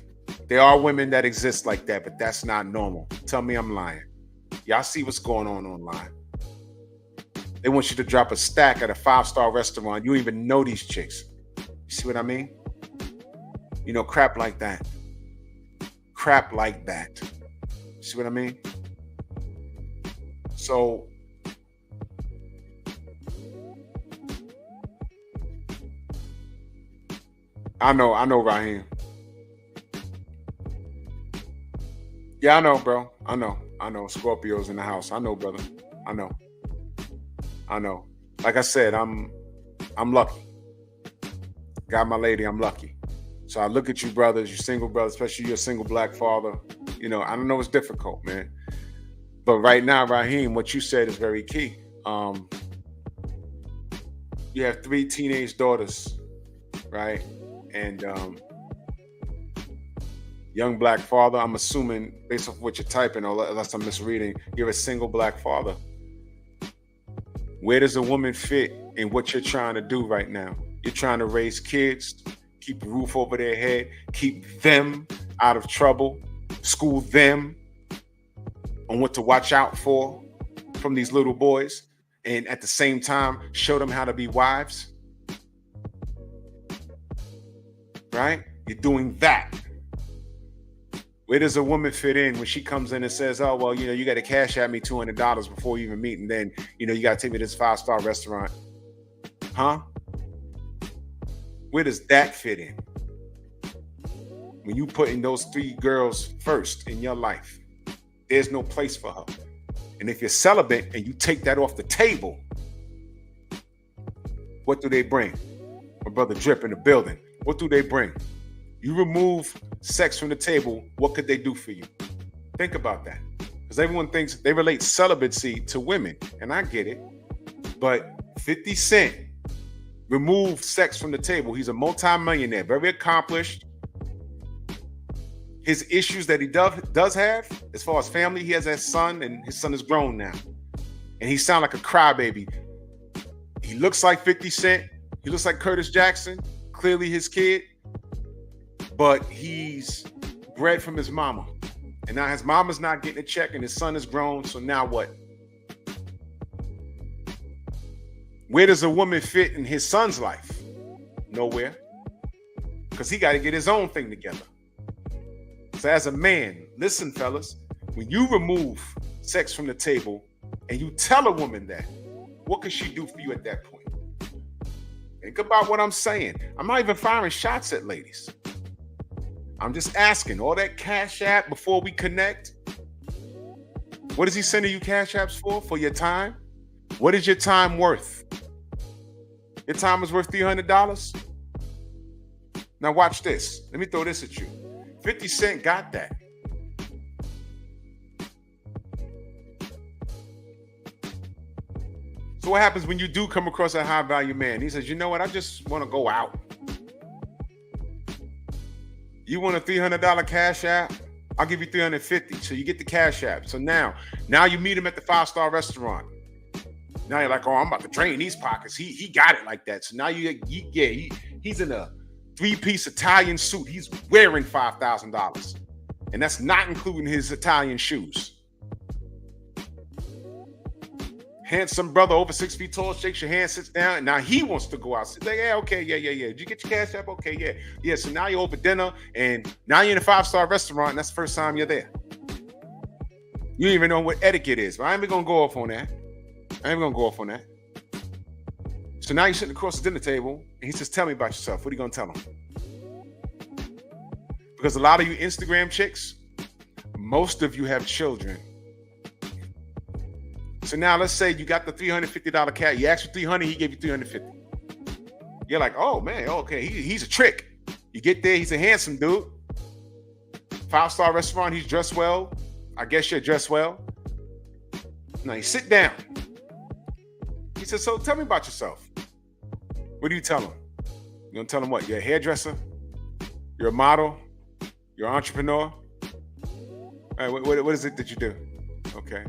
There are women that exist like that, but that's not normal. Tell me I'm lying. Y'all see what's going on online. They want you to drop a stack at a 5-star restaurant. You don't even know these chicks. You see what I mean? You know, crap like that. Crap like that. See what I mean? So I know, Raheem. Yeah, I know, bro. I know. Scorpios in the house. I know, brother. I know. I know. Like I said, I'm lucky. Got my lady, I'm lucky. So I look at you brothers, you single brothers, especially you're a single black father. You know, I don't know it's difficult, man. But right now, Raheem, what you said is very key. You have 3 teenage daughters, right? And young black father. I'm assuming, based off what you're typing, or unless I'm misreading, you're a single black father. Where does a woman fit in what you're trying to do right now? You're trying to raise kids, keep a roof over their head, keep them out of trouble, school them on what to watch out for from these little boys, and at the same time, show them how to be wives. Right? You're doing that. Where does a woman fit in when she comes in and says, oh, well, you know, you got to cash at me $200 before we even meet, and then, you know, you got to take me to this 5-star restaurant? Huh? Where does that fit in? When you putting those 3 girls first in your life, there's no place for her. And if you're celibate and you take that off the table, what do they bring? My brother Drip in the building. What do they bring? You remove sex from the table, what could they do for you? Think about that. Because everyone thinks they relate celibacy to women, and I get it. But 50 Cent removed sex from the table. He's a multi-millionaire, very accomplished. His issues that he does have, as far as family, he has a son, and his son is grown now. And he sounds like a crybaby. He looks like 50 Cent. He looks like Curtis Jackson, clearly his kid. But he's bred from his mama. And now his mama's not getting a check and his son is grown. So now what? Where does a woman fit in his son's life? Nowhere. Because he got to get his own thing together. So as a man, listen, fellas, when you remove sex from the table and you tell a woman that, what can she do for you at that point? Think about what I'm saying. I'm not even firing shots at ladies. I'm just asking, all that cash app before we connect, what is he sending you cash apps for? For your time? What is your time worth? Your time is worth $300? Now watch this. Let me throw this at you. 50 Cent got that. So what happens when you do come across a high value man? He says, you know what? I just want to go out. You want a $300 cash app? I'll give you $350. So you get the cash app. So now you meet him at the 5-star restaurant. Now you're like, oh, I'm about to drain these pockets. He got it like that. So now he's in a 3-piece Italian suit. He's wearing $5,000. And that's not including his Italian shoes. Handsome brother, over 6 feet tall, shakes your hand, sits down, and now he wants to go out. He's like, yeah, okay, yeah. Did you get your cash app? Okay, yeah. Yeah, so now you're over dinner, and now you're in a 5-star restaurant, and that's the first time you're there. You don't even know what etiquette is. But I ain't even going to go off on that. So now you're sitting across the dinner table, and he says, tell me about yourself. What are you going to tell him? Because a lot of you Instagram chicks, most of you have children. So now let's say you got the $350 cat. You asked for $300, he gave you $350. You're like, oh man, okay, he's a trick. You get there, he's a handsome dude. 5-star restaurant, he's dressed well. I guess you're dressed well. Now you sit down. He says, so tell me about yourself. What do you tell him? You gonna tell him what? You're a hairdresser? You're a model? You're an entrepreneur? All right, what is it that you do? Okay.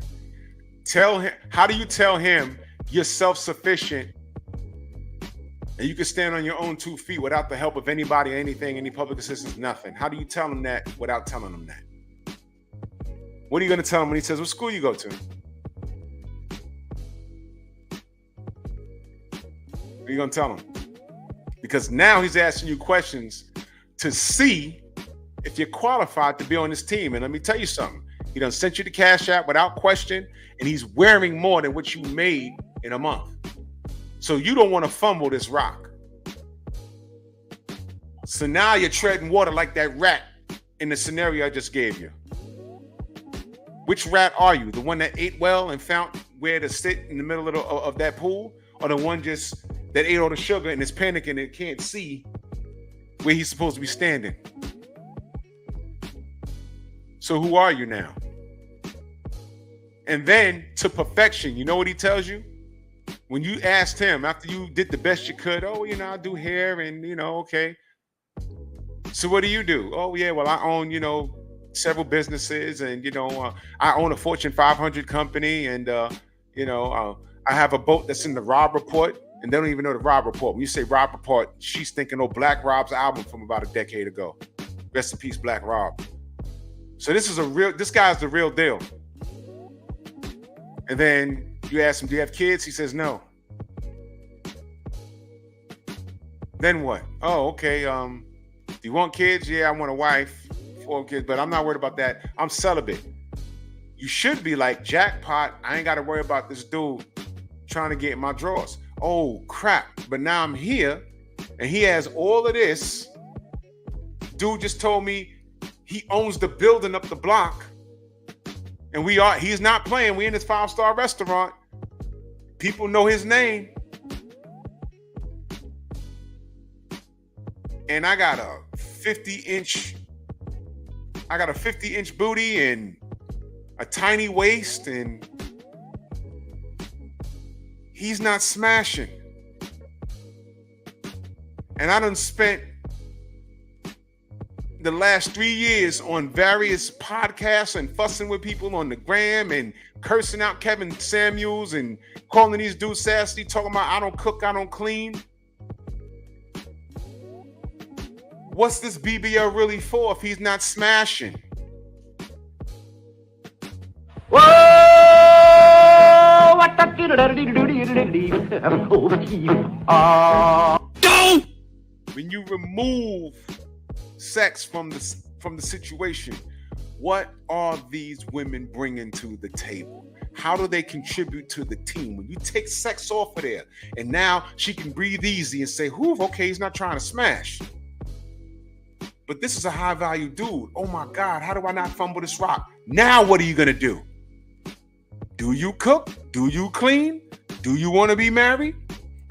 Tell him, how do you tell him you're self-sufficient and you can stand on your own 2 feet without the help of anybody, anything, any public assistance, nothing? How do you tell him that without telling him that? What are you going to tell him when he says, what school you go to? What are you gonna tell him? Because now he's asking you questions to see if you're qualified to be on this team. And let me tell you something. He done sent you the cash app without question, and he's wearing more than what you made in a month. So you don't want to fumble this rock. So now you're treading water like that rat in the scenario I just gave you. Which rat are you? The one that ate well and found where to sit in the middle of that pool? Or the one just that ate all the sugar and is panicking and can't see where he's supposed to be standing? So who are you now? And then to perfection, you know what he tells you? When you asked him after you did the best you could, oh, I do hair and, okay. So what do? Oh, yeah, well, I own, several businesses and, I own a Fortune 500 company and, I have a boat that's in the Rob Report and they don't even know the Rob Report. When you say Rob Report, she's thinking, Black Rob's album from about a decade ago. Rest in peace, Black Rob. So this guy's the real deal. And then you ask him, do you have kids? He says, no. Then what? Oh, okay. Do you want kids? Yeah, I want a wife, 4 kids, but I'm not worried about that. I'm celibate. You should be like, jackpot, I ain't got to worry about this dude trying to get in my drawers. Oh, crap. But now I'm here, and he has all of this. Dude just told me he owns the building up the block. And he's not playing. We in this 5-star restaurant. People know his name. And I got a 50-inch booty and a tiny waist, and he's not smashing. And I done spent the last 3 years on various podcasts and fussing with people on the gram and cursing out Kevin Samuels and calling these dudes sassy, talking about I don't cook, I don't clean. What's this BBL really for if he's not smashing? Whoa! What the When you remove sex from the situation, what are these women bringing to the table? How do they contribute to the team? When you take sex off of there, and now she can breathe easy and say, "Whew, okay, he's not trying to smash." But this is a high value dude. Oh my God, how do I not fumble this rock? Now what are you gonna do? Do you cook? Do you clean? Do you want to be married?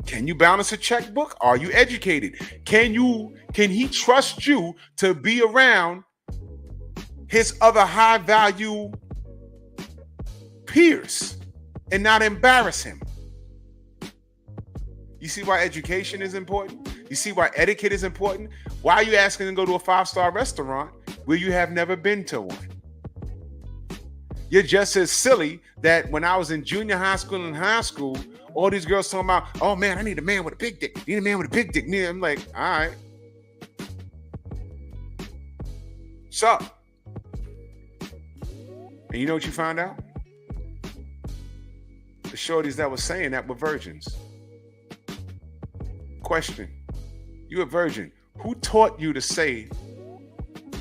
Can you balance a checkbook? Are you educated? Can he trust you to be around his other high value peers and not embarrass him? You see why education is important? You see why etiquette is important? Why are you asking to go to a 5-star restaurant where you have never been to one? You're just as silly that when I was in junior high school and high school, all these girls talking about, oh man, I need a man with a big dick. Need a man with a big dick. I'm like, all right. So, and you know what you found out? The shorties that were saying that were virgins. Question, you a virgin. Who taught you to say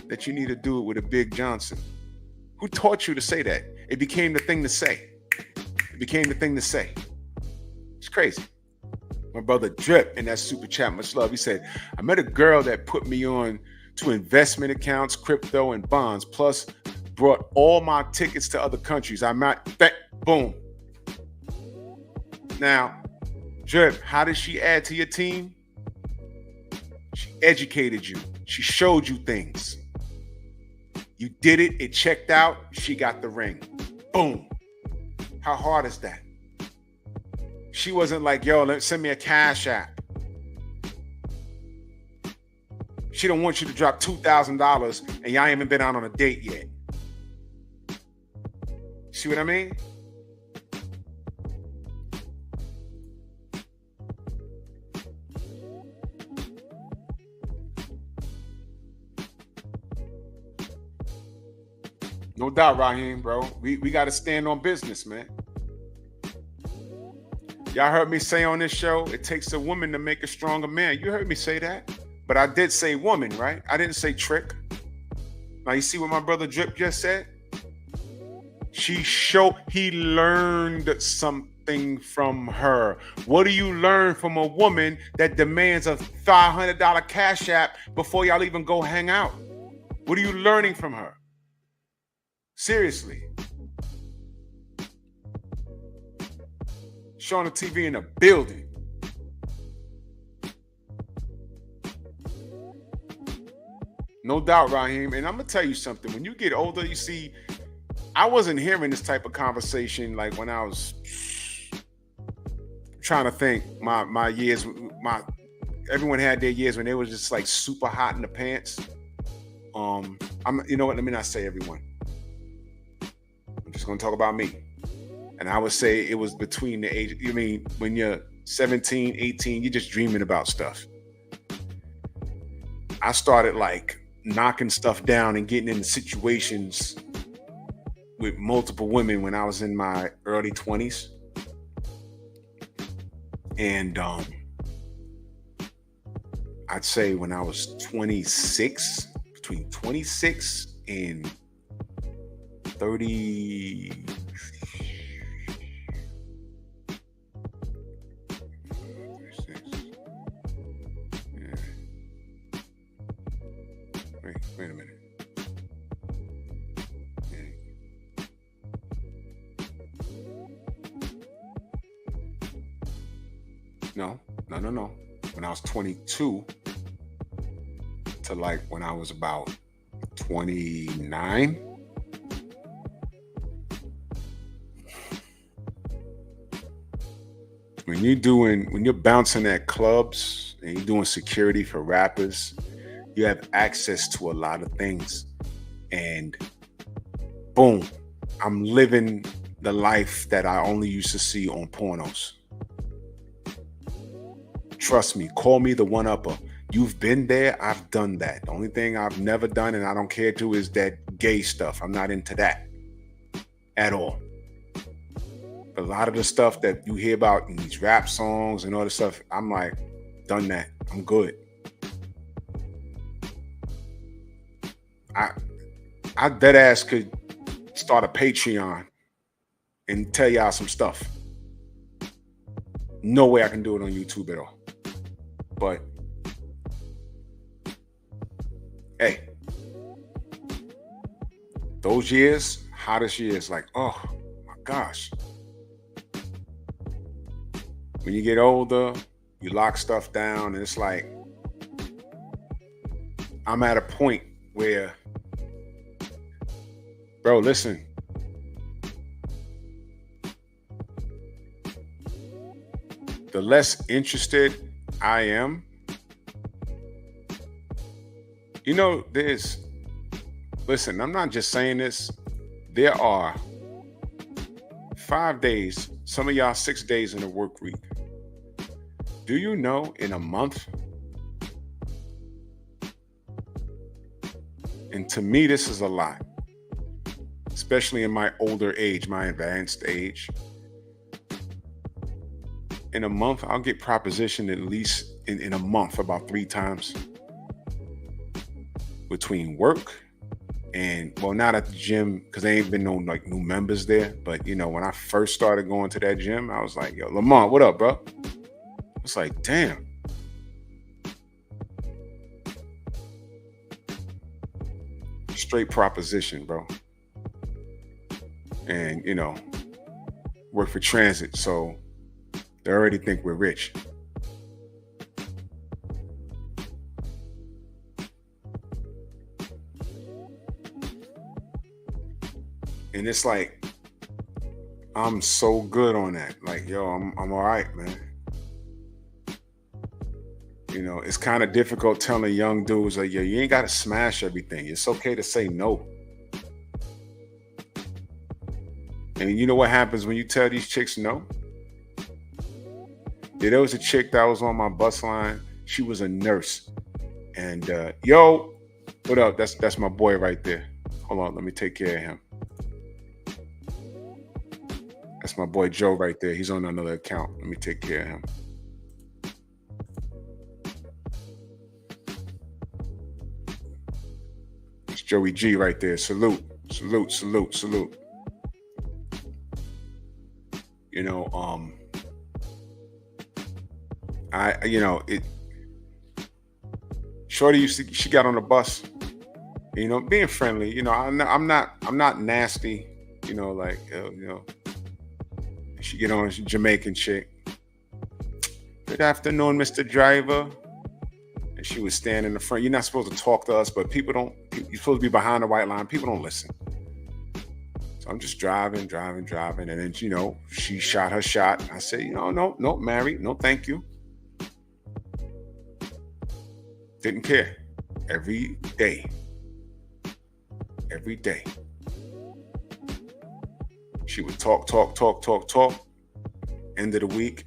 that you need to do it with a big Johnson? Who taught you to say that? It became the thing to say. It became the thing to say. It's crazy. My brother Drip in that super chat, much love. He said, I met a girl that put me on to investment accounts, crypto, and bonds, plus brought all my tickets to other countries. Boom. Now, Drip, how did she add to your team? She educated you. She showed you things. You did it. It checked out. She got the ring. Boom. How hard is that? She wasn't like, yo, send me a cash app. She don't want you to drop $2,000 and y'all ain't even been out on a date yet. See what I mean? No doubt, Raheem, bro. We got to stand on business, man. Y'all heard me say on this show, it takes a woman to make a stronger man. You heard me say that. But I did say woman, right? I didn't say trick. Now you see what my brother Drip just said? He learned something from her. What do you learn from a woman that demands a $500 cash app before y'all even go hang out? What are you learning from her? Seriously. Showing the TV in a building. No doubt, Raheem. And I'm going to tell you something. When you get older, you see, I wasn't hearing this type of conversation like when I was trying to think my years. Everyone had their years when they were just like super hot in the pants. You know what? Let me not say everyone. I'm just going to talk about me. And I would say it was between the age, you mean, when you're 17, 18, you're just dreaming about stuff. I started like knocking stuff down and getting into situations with multiple women when I was in my early 20s. And I'd say when I was 26, between 26 and 30, wait a minute. No. When I was 22 to like when I was about 29. When you're bouncing at clubs and you're doing security for rappers, you have access to a lot of things. And boom, I'm living the life that I only used to see on pornos. Trust me, call me the one-upper. You've been there, I've done that. The only thing I've never done and I don't care to is that gay stuff. I'm not into that at all. A lot of the stuff that you hear about in these rap songs and all this stuff, I'm like, done that. I'm good. I dead ass could start a Patreon and tell y'all some stuff. No way I can do it on YouTube at all. But hey, those years, hottest years, like, oh my gosh. When you get older, you lock stuff down, and it's like, I'm at a point where, bro, listen. The less interested I am, listen, I'm not just saying this. There are 5 days, some of y'all 6 days in a work week. Do you know in a month? And to me, this is a lot, especially in my older age, my advanced age. In a month, I'll get propositioned at least in a month about 3 times between work and, well, not at the gym because there ain't been no like new members there. But when I first started going to that gym, I was like, yo, Lamont, what up, bro? It's like, damn. Straight proposition, bro. And, work for transit. So they already think we're rich. And it's like, I'm so good on that. Like, yo, I'm all right, man. It's kind of difficult telling young dudes like, yo, you ain't got to smash everything. It's okay to say no. And you know what happens when you tell these chicks no? Yeah, there was a chick that was on my bus line. She was a nurse. And yo, what up? That's my boy right there. Hold on, let me take care of him. That's my boy Joe right there. He's on another account. Let me take care of him. It's Joey G right there. Salute, salute, salute, salute. You know, Shorty used to, she got on the bus, you know, being friendly. You know, I'm not nasty. You know, like she get on, she's Jamaican chick. Good afternoon, Mr. Driver. And she was standing in the front. You're not supposed to talk to us, but people don't. You're supposed to be behind the white line. People don't listen. So I'm just driving, and then she shot her shot. I said, no, married, no, thank you. Didn't care. Every day. She would talk. End of the week,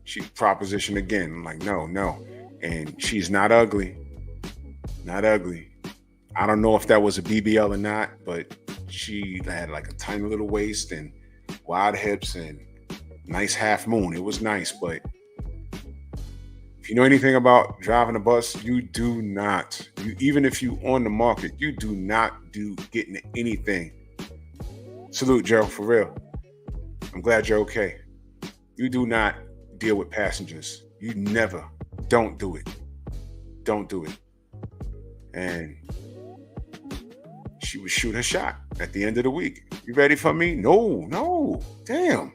she propositioned again. I'm like, no. And she's not ugly. I don't know if that was a BBL or not, but she had like a tiny little waist and wide hips and nice half moon. It was nice, but if you know anything about driving a bus, you do not. Even if you on the market, you do not do getting anything. Salute, Joe, for real. I'm glad you're okay. You do not deal with passengers. You never. Don't do it. And she would shoot her shot at the end of the week. You ready for me? No. Damn.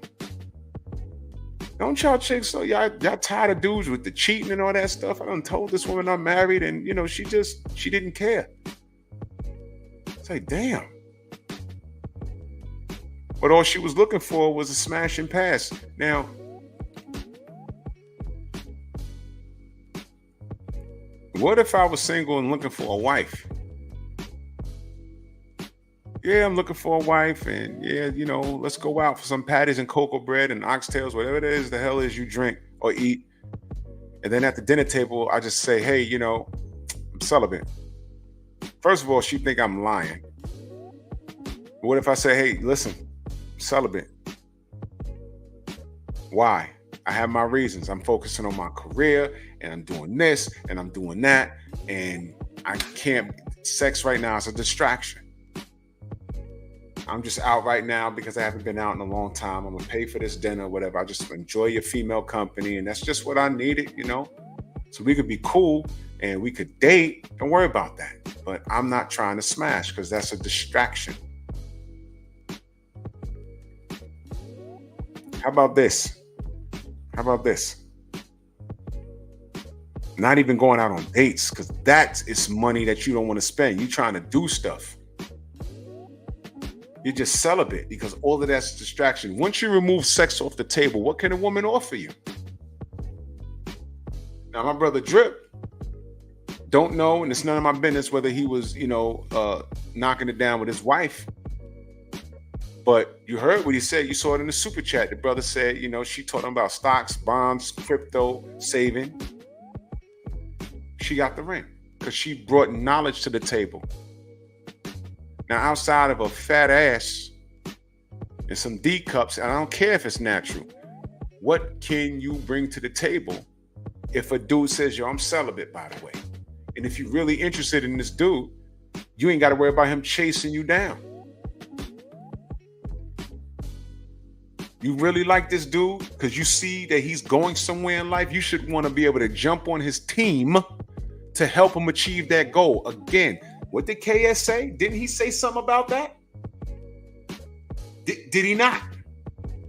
Don't y'all chicks, so y'all tired of dudes with the cheating and all that stuff? I done told this woman I'm married, and she didn't care. It's like, damn. But all she was looking for was a smash and pass. Now, what if I was single and looking for a wife? Yeah, I'm looking for a wife, and let's go out for some patties and cocoa bread and oxtails, whatever it is the hell is you drink or eat. And then at the dinner table, I just say, hey, I'm celibate. First of all, she think I'm lying. What if I say, hey, listen, I'm celibate. Why? I have my reasons. I'm focusing on my career, and I'm doing this, and I'm doing that, and I can't. Sex right now is a distraction. I'm just out right now because I haven't been out in a long time. I'm gonna pay for this dinner, whatever. I just enjoy your female company, and that's just what I needed, So we could be cool and we could date. Don't worry about that. But I'm not trying to smash because that's a distraction. How about this? Not even going out on dates, because that is money that you don't want to spend. You're trying to do stuff. You're just celibate because all of that's distraction. Once you remove sex off the table, what can a woman offer you? Now, my brother Drip don't know, and it's none of my business whether he was, knocking it down with his wife. But you heard what he said. You saw it in the super chat. The brother said, she taught him about stocks, bonds, crypto, saving. She got the ring because she brought knowledge to the table. Now, outside of a fat ass and some D cups, and I don't care if it's natural, what can you bring to the table if a dude says, I'm celibate, by the way? And if you're really interested in this dude, you ain't got to worry about him chasing you down. You really like this dude because you see that he's going somewhere in life. You should want to be able to jump on his team to help him achieve that goal. Again, what did KS say? Didn't he say something about that? Did he not?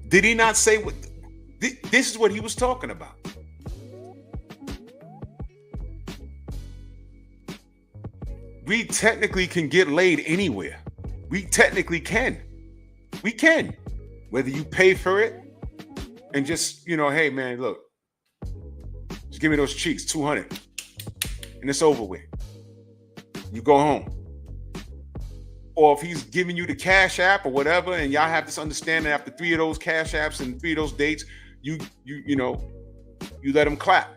Did he not say what? This is what he was talking about. We technically can get laid anywhere. We technically can. We can. Whether you pay for it and just, hey, man, look, just give me those cheeks, 200, and it's over with. You go home. Or if he's giving you the Cash App or whatever, and y'all have this understanding after 3 of those Cash Apps and 3 of those dates, you let him clap.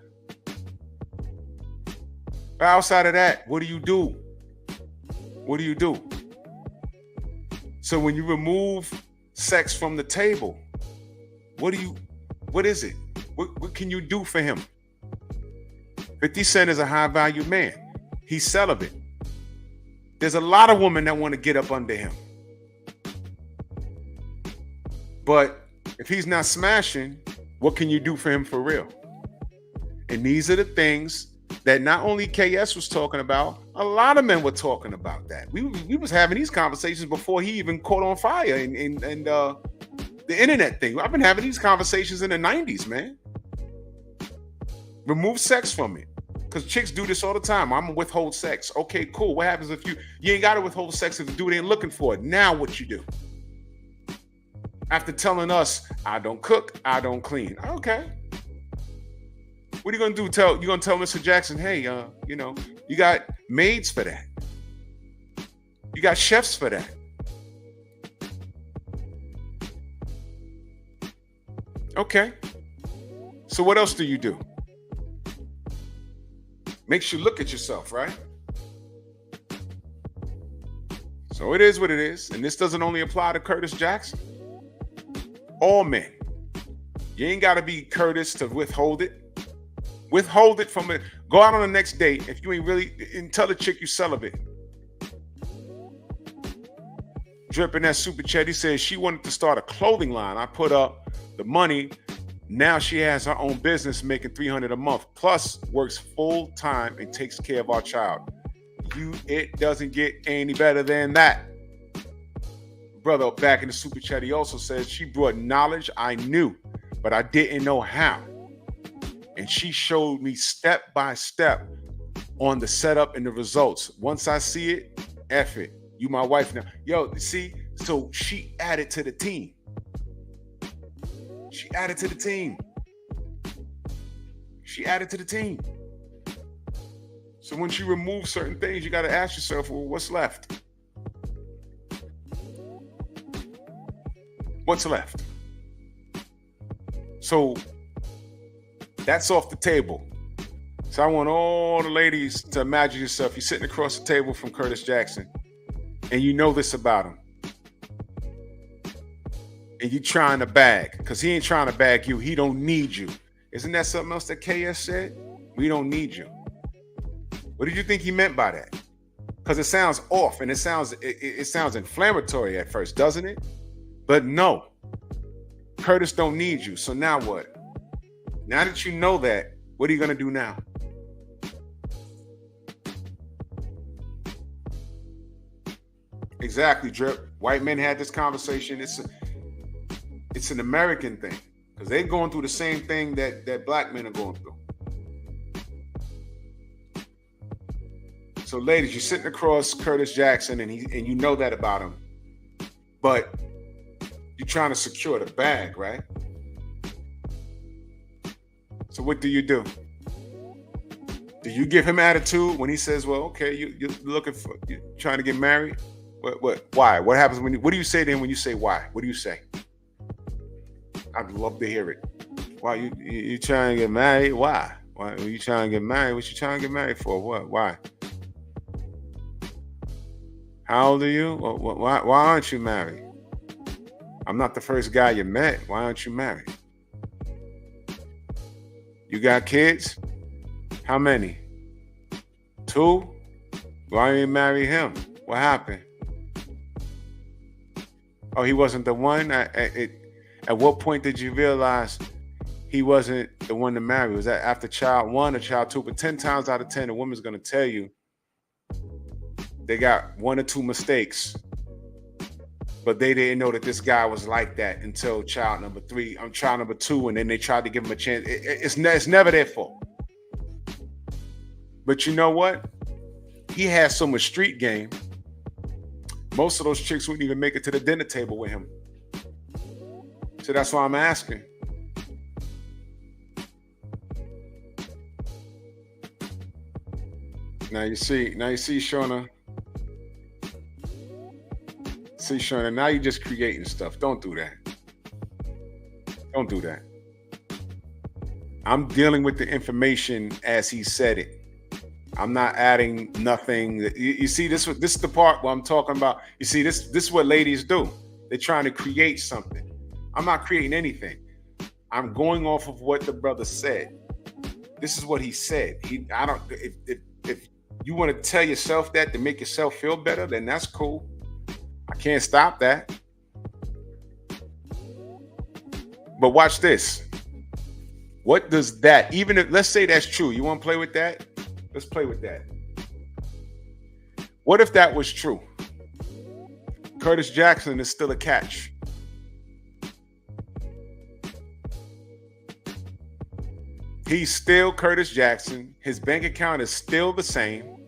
But outside of that, what do you do? So when you remove sex from the table, what is it? What can you do for him? 50 Cent is a high value man. He's celibate. There's a lot of women that want to get up under him. But if he's not smashing, what can you do for him for real? And these are the things that not only KS was talking about, a lot of men were talking about that. We was having these conversations before he even caught on fire and the internet thing. I've been having these conversations in the 90s, man. Remove sex from it. Because chicks do this all the time. I'm gonna withhold sex. Okay, cool. What happens if you ain't gotta withhold sex if the dude ain't looking for it? Now what you do? After telling us, I don't cook, I don't clean. Okay. What are you gonna do? You gonna tell Mr. Jackson, hey, you got maids for that. You got chefs for that. Okay. So what else do you do? Makes you look at yourself, right? So it is what it is. And this doesn't only apply to Curtis Jackson. All men. You ain't got to be Curtis to withhold it. Withhold it from it. Go out on the next date if you ain't really, and tell the chick you celibate. Dripping that super chat, he says she wanted to start a clothing line. I put up the money. Now she has her own business making $300 a month, plus works full time and takes care of our child. It doesn't get any better than that. Brother back in the super chat, he also says she brought knowledge I knew, but I didn't know how. And she showed me step by step on the setup and the results. Once I see it, F it. You my wife now. Yo, see? So she added to the team. She added to the team. She added to the team. So once you remove certain things, you got to ask yourself, well, what's left? What's left? So that's off the table. So I want all the ladies to imagine yourself. You're sitting across the table from Curtis Jackson, and you know this about him. And you trying to bag, because he ain't trying to bag you. He don't need you. Isn't that something else that KS said? We don't need you. What did you think he meant by that? Because it sounds off and it sounds inflammatory at first, doesn't it? But no, Curtis don't need you. So now what? Now that you know that, what are you gonna do now? Exactly, Drip. White men had this conversation. It's an American thing, because they're going through the same thing that black men are going through. So ladies, you're sitting across Curtis Jackson and you know that about him, but you're trying to secure the bag, right? So what do? Do you give him attitude when he says, well, okay, you're trying to get married? What? Why? What happens what do you say to him when you say why? What do you say? I'd love to hear it. Why you trying to get married? Why? Why are you trying to get married? What you trying to get married for? What? Why? How old are you? Why aren't you married? I'm not the first guy you met. Why aren't you married? You got kids? How many? 2? Why didn't you marry him? What happened? Oh, he wasn't the one? At what point did you realize he wasn't the one to marry? Was that after child 1 or child 2? But 10 times out of 10, a woman's going to tell you they got 1 or 2 mistakes, but they didn't know that this guy was like that until child number 3. Child number 2, and then they tried to give him a chance. It's never their fault. But you know what? He has so much street game. Most of those chicks wouldn't even make it to the dinner table with him. So that's why I'm asking. Now you see, Shauna. See, Shauna, now you're just creating stuff. Don't do that. Don't do that. I'm dealing with the information as he said it. I'm not adding nothing. You see, this is the part where I'm talking about. You see, this is what ladies do. They're trying to create something. I'm not creating anything. I'm going off of what the brother said. This is what he said. I don't. If you want to tell yourself that to make yourself feel better, then that's cool. I can't stop that. But watch this. What does that? Even if, let's say that's true. You want to play with that? Let's play with that. What if that was true? Curtis Jackson is still a catch. He's still Curtis Jackson. His bank account is still the same.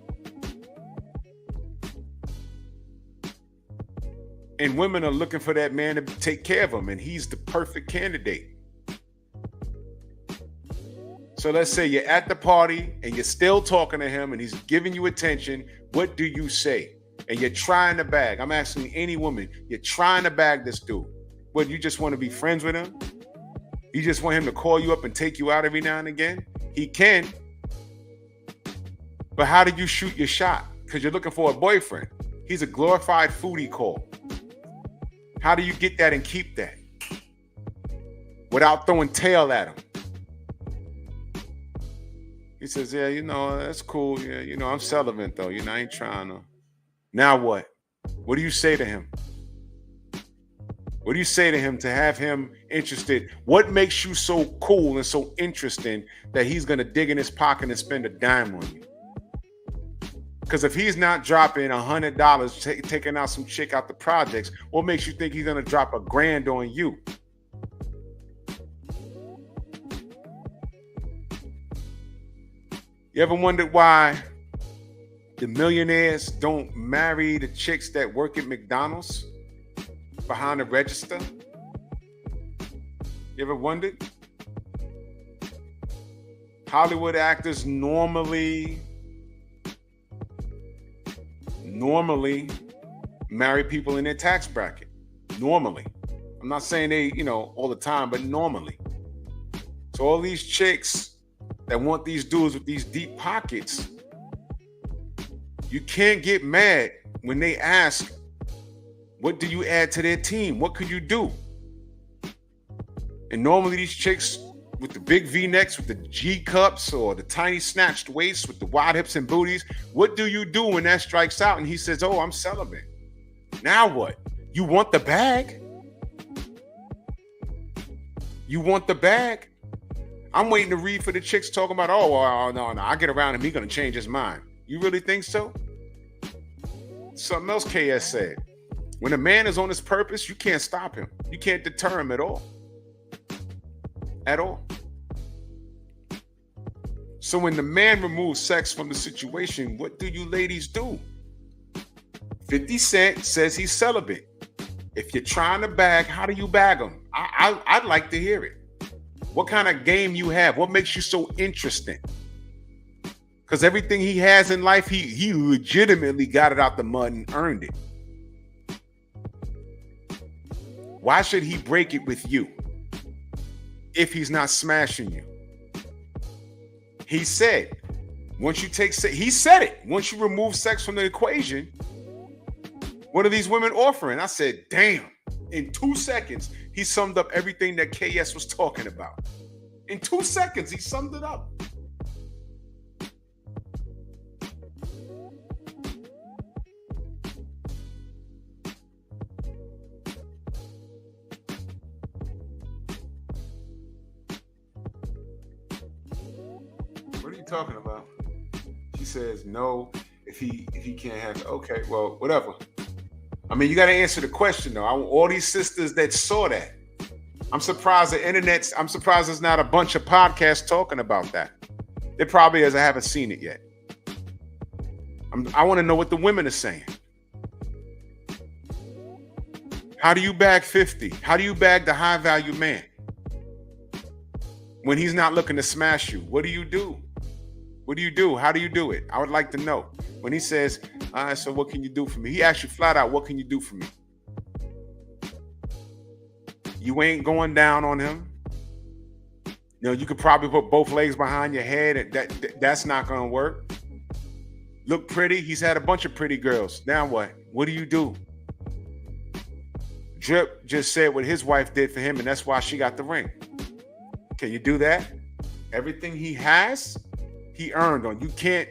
And women are looking for that man to take care of them, and he's the perfect candidate. So let's say you're at the party and you're still talking to him and he's giving you attention. What do you say? And you're trying to bag. I'm asking any woman, you're trying to bag this dude. What, you just want to be friends with him? You just want him to call you up and take you out every now and again? He can. But how did you shoot your shot? Because you're looking for a boyfriend. He's a glorified foodie call. How do you get that and keep that? Without throwing tail at him. He says, yeah, that's cool. Yeah, I'm celibate though. I ain't trying to. Now what? What do you say to him? What do you say to him to have him interested? What makes you so cool and so interesting that he's going to dig in his pocket and spend a dime on you? Because if he's not dropping $100, taking out some chick out the projects, what makes you think he's going to drop $1,000 on you? You ever wondered why the millionaires don't marry the chicks that work at McDonald's behind the register? You ever wondered? Hollywood actors normally marry people in their tax bracket. Normally. I'm not saying they, all the time, but normally. So all these chicks that want these dudes with these deep pockets, you can't get mad when they ask, what do you add to their team? What could you do? And normally these chicks with the big V-necks, with the G-cups or the tiny snatched waists with the wide hips and booties, what do you do when that strikes out? And he says, oh, I'm celibate. Now what? You want the bag? You want the bag? I'm waiting to read for the chicks talking about, oh, no, I get around him, he's going to change his mind. You really think so? Something else KS said. When a man is on his purpose, you can't stop him. You can't deter him at all. At all. So when the man removes sex from the situation, what do you ladies do? 50 Cent says he's celibate. If you're trying to bag, how do you bag him? I'd like to hear it. What kind of game you have? What makes you so interesting? Because everything he has in life, he legitimately got it out the mud and earned it. Why should he break it with you if he's not smashing you? He said, once you take sex, he said it. Once you remove sex from the equation, what are these women offering? I said, damn. In 2 seconds, he summed up everything that KS was talking about. In 2 seconds, he summed it up. What are you talking about? She says, no, if he can't have it. Okay, well, whatever. I mean, you got to answer the question, though. All these sisters that saw that. I'm surprised I'm surprised there's not a bunch of podcasts talking about that. There probably is. I haven't seen it yet. I want to know what the women are saying. How do you bag 50? How do you bag the high value man? When he's not looking to smash you, what do you do? What do you do? How do you do it? I would like to know. When he says, all right, so what can you do for me? He asks you flat out, what can you do for me? You ain't going down on him. You could probably put both legs behind your head. That's not going to work. Look pretty. He's had a bunch of pretty girls. Now what? What do? Drip just said what his wife did for him, and that's why she got the ring. Can you do that? Everything he has, he earned on. You can't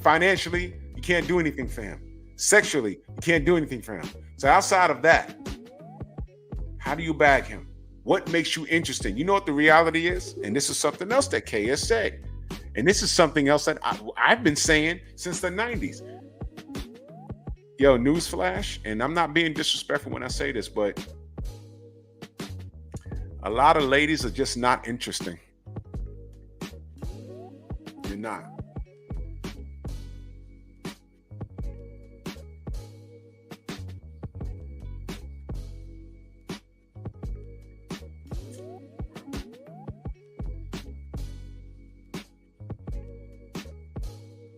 financially, you can't do anything for him. Sexually, you can't do anything for him. So outside of that, how do you bag him? What makes you interesting? You know what the reality is? And this is something else that Kay has said. And this is something else that I've been saying since the 90s. Yo, newsflash, and I'm not being disrespectful when I say this, but a lot of ladies are just not interesting. You're not.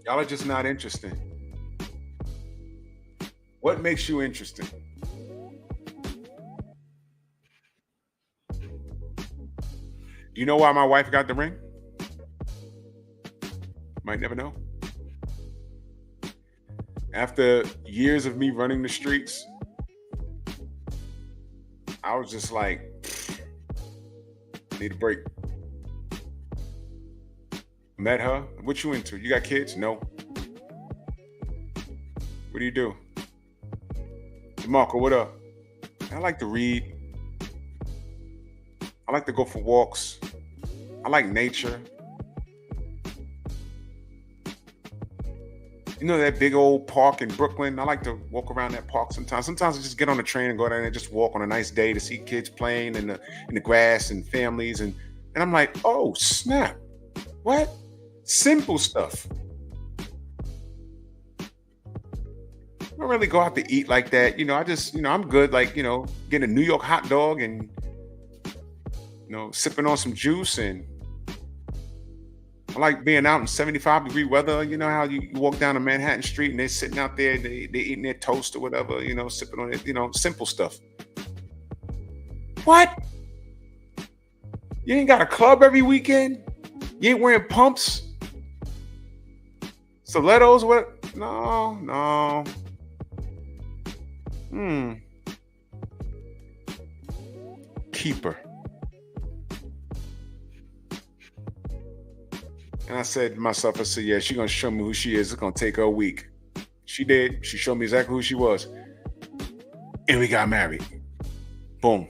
Y'all are just not interesting. What makes you interesting? You know why my wife got the ring? Might never know. After years of me running the streets, I was just like, need a break. Met her. What you into? You got kids? No. What do you do? DeMarco, what up? I like to read. I like to go for walks. I like nature. You know that big old park in Brooklyn? I like to walk around that park sometimes. Sometimes I just get on the train and go down there and just walk on a nice day to see kids playing in the grass and families. And I'm like, oh, snap. What? Simple stuff. I don't really go out to eat like that. I just, I'm good. Like, getting a New York hot dog and, sipping on some juice. And I like being out in 75-degree weather. You know how you walk down a Manhattan street and they're sitting out there, they eating their toast or whatever, sipping on it, simple stuff. What? You ain't got a club every weekend? You ain't wearing pumps? Stilettos? What? No. Keeper. And I said to myself, I said, yeah, she's going to show me who she is. It's going to take her a week. She did. She showed me exactly who she was. And we got married. Boom.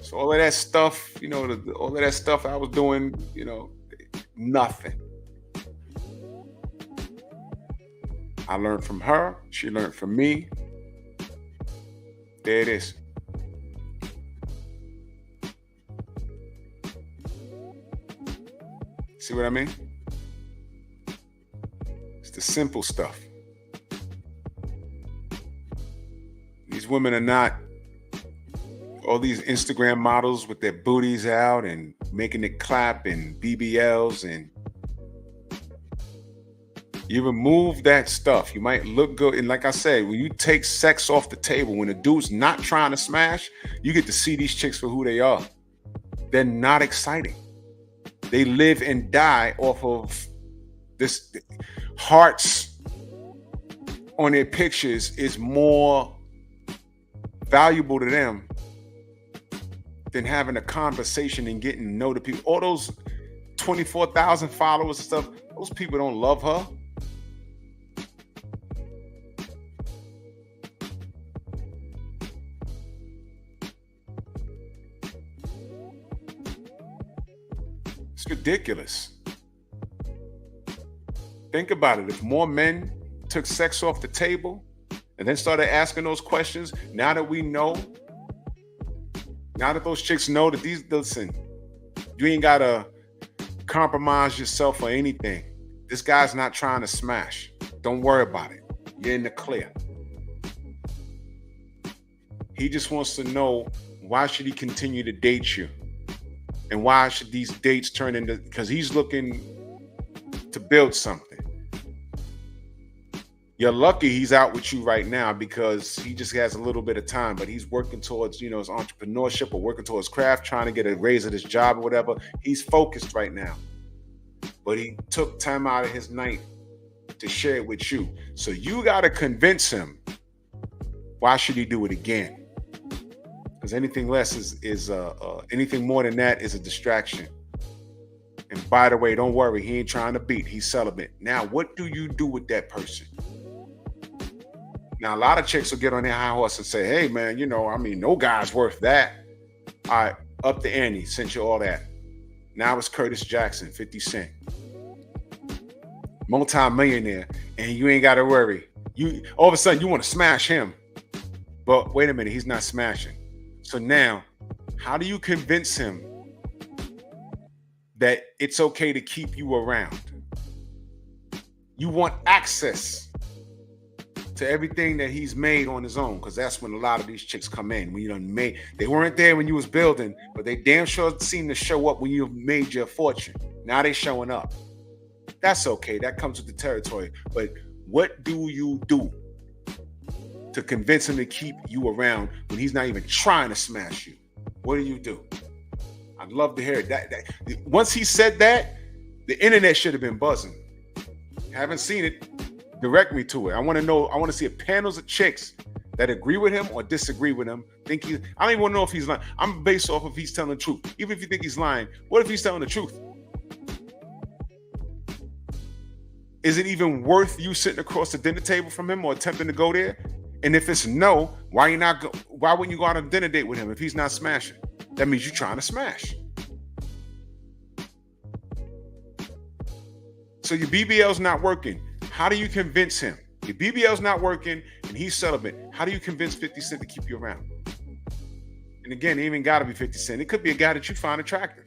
So all of that stuff, all of that stuff I was doing, nothing. I learned from her. She learned from me. There it is. See what I mean? It's the simple stuff. These women are not all these Instagram models with their booties out and making it clap and BBLs. And you remove that stuff, you might look good. And like I said, when you take sex off the table, when a dude's not trying to smash, you get to see these chicks for who they are. They're not exciting. They live and die off of this. Hearts on their pictures is more valuable to them than having a conversation and getting to know the people. All those 24,000 followers and stuff, those people don't love her. It's ridiculous. Think about it. If more men took sex off the table and then started asking those questions, now that we know, now that those chicks know that listen, you ain't got to compromise yourself for anything. This guy's not trying to smash. Don't worry about it. You're in the clear. He just wants to know, why should he continue to date you? And why should these dates turn into, because he's looking to build something. You're lucky he's out with you right now because he just has a little bit of time, but he's working towards, his entrepreneurship or working towards craft, trying to get a raise at his job or whatever. He's focused right now. But he took time out of his night to share it with you. So you got to convince him. Why should he do it again? Because anything less is anything more than that is a distraction. And by the way, don't worry, he ain't trying to beat. He's celibate. Now, what do you do with that person? Now, a lot of chicks will get on their high horse and say, hey, man, no guy's worth that. All right, up the ante, sent you all that. Now it's Curtis Jackson, 50 Cent. Multi-millionaire, and you ain't got to worry. You all of a sudden, you want to smash him. But wait a minute, he's not smashing. So now, how do you convince him that it's okay to keep you around? You want access to everything that he's made on his own, because that's when a lot of these chicks come in. When you done made, they weren't there when you was building, but they damn sure seem to show up when you made your fortune. Now they showing up. That's okay. That comes with the territory. But what do you do to convince him to keep you around when he's not even trying to smash you? What do? I'd love to hear it. That once he said that, the internet should have been buzzing. Haven't seen it. Direct me to it. I want to know. I want to see panels of chicks that agree with him or disagree with him. I don't even want to know if he's lying. I'm based off if he's telling the truth. Even if you think he's lying, what if he's telling the truth? Is it even worth you sitting across the dinner table from him or attempting to go there? And if it's no, why wouldn't you go on a dinner date with him if he's not smashing? That means you're trying to smash. So your BBL's not working. How do you convince him? Your BBL's not working and he's celibate. How do you convince 50 Cent to keep you around? And again, it even got to be 50 Cent. It could be a guy that you find attractive,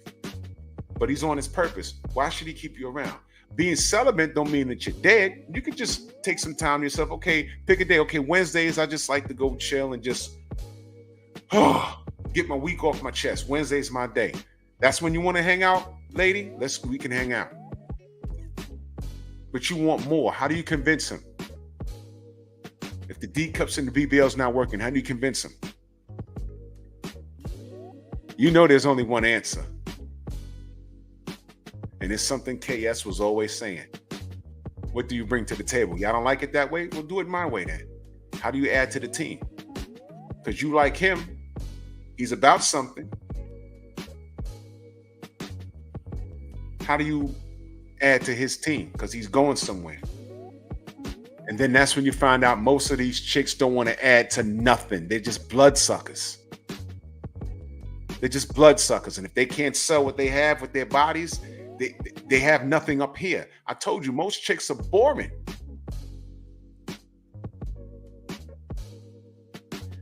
but he's on his purpose. Why should he keep you around? Being celibate don't mean that you're dead. You could just take some time to yourself. Okay, pick a day. Okay, Wednesdays, I just like to go chill and just get my week off my chest. Wednesday's my day. That's when you want to hang out, lady? We can hang out. But you want more. How do you convince him? If the D cups and the BBL's not working, how do you convince him? You know there's only one answer. And it's something KS was always saying. What do you bring to the table? Y'all don't like it that way? Well, do it my way then. How do you add to the team? Because you like him. He's about something. How do you add to his team? Because he's going somewhere. And then that's when you find out most of these chicks don't want to add to nothing. They're just bloodsuckers. They're just bloodsuckers. And if they can't sell what they have with their bodies, they have nothing up here. I told you, most chicks are boring.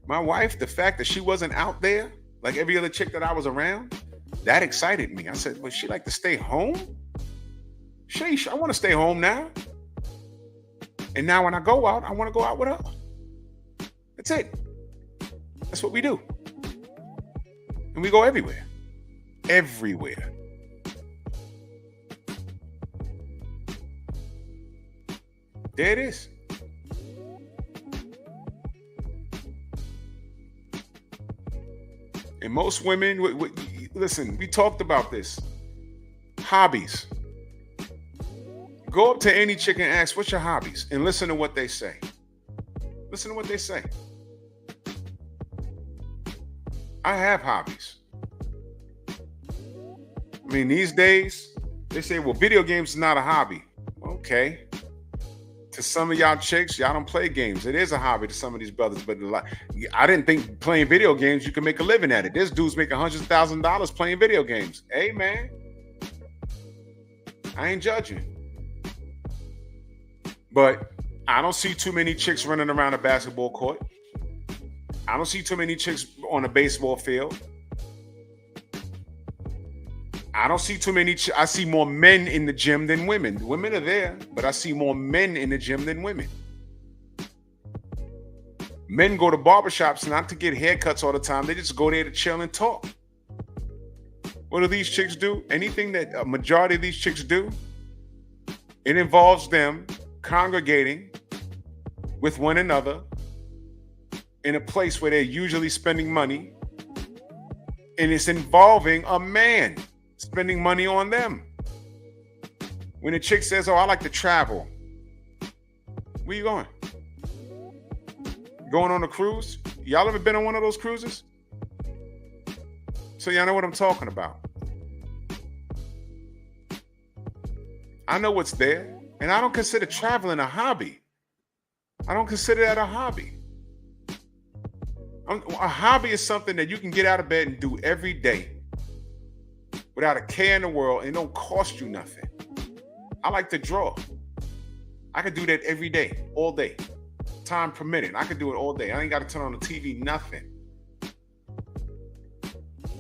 My wife, the fact that she wasn't out there like every other chick that I was around, that excited me. I said, well, she like to stay home? Sheesh, I want to stay home now. And now when I go out, I want to go out with her. That's it. That's what we do. And we go everywhere. Everywhere. There it is. And most women, listen, we talked about this. Hobbies. Go up to any chick and ask, what's your hobbies? And listen to what they say. Listen to what they say. I have hobbies. I mean, these days, they say, well, video games is not a hobby. Okay. To some of y'all chicks, y'all don't play games. It is a hobby to some of these brothers, but I didn't think playing video games, you can make a living at it. This dude's making $100,000 playing video games. Hey, man. I ain't judging. But I don't see too many chicks running around a basketball court. I don't see too many chicks on a baseball field. I don't see too many. I see more men in the gym than women. Women are there, but I see more men in the gym than women. Men go to barbershops not to get haircuts all the time. They just go there to chill and talk. What do these chicks do? Anything that a majority of these chicks do, it involves them congregating with one another in a place where they're usually spending money, and it's involving a man spending money on them. When a chick says, oh, I like to travel, Where you going? Going on a cruise? Y'all ever been on one of those cruises? So y'all know what I'm talking about. I know what's there, and I don't consider traveling a hobby. I don't consider that a hobby. A hobby is something that you can get out of bed and do every day without a care in the world, and it don't cost you nothing. I like to draw. I could do that every day, all day, time permitting. I could do it all day. I ain't got to turn on the TV, nothing.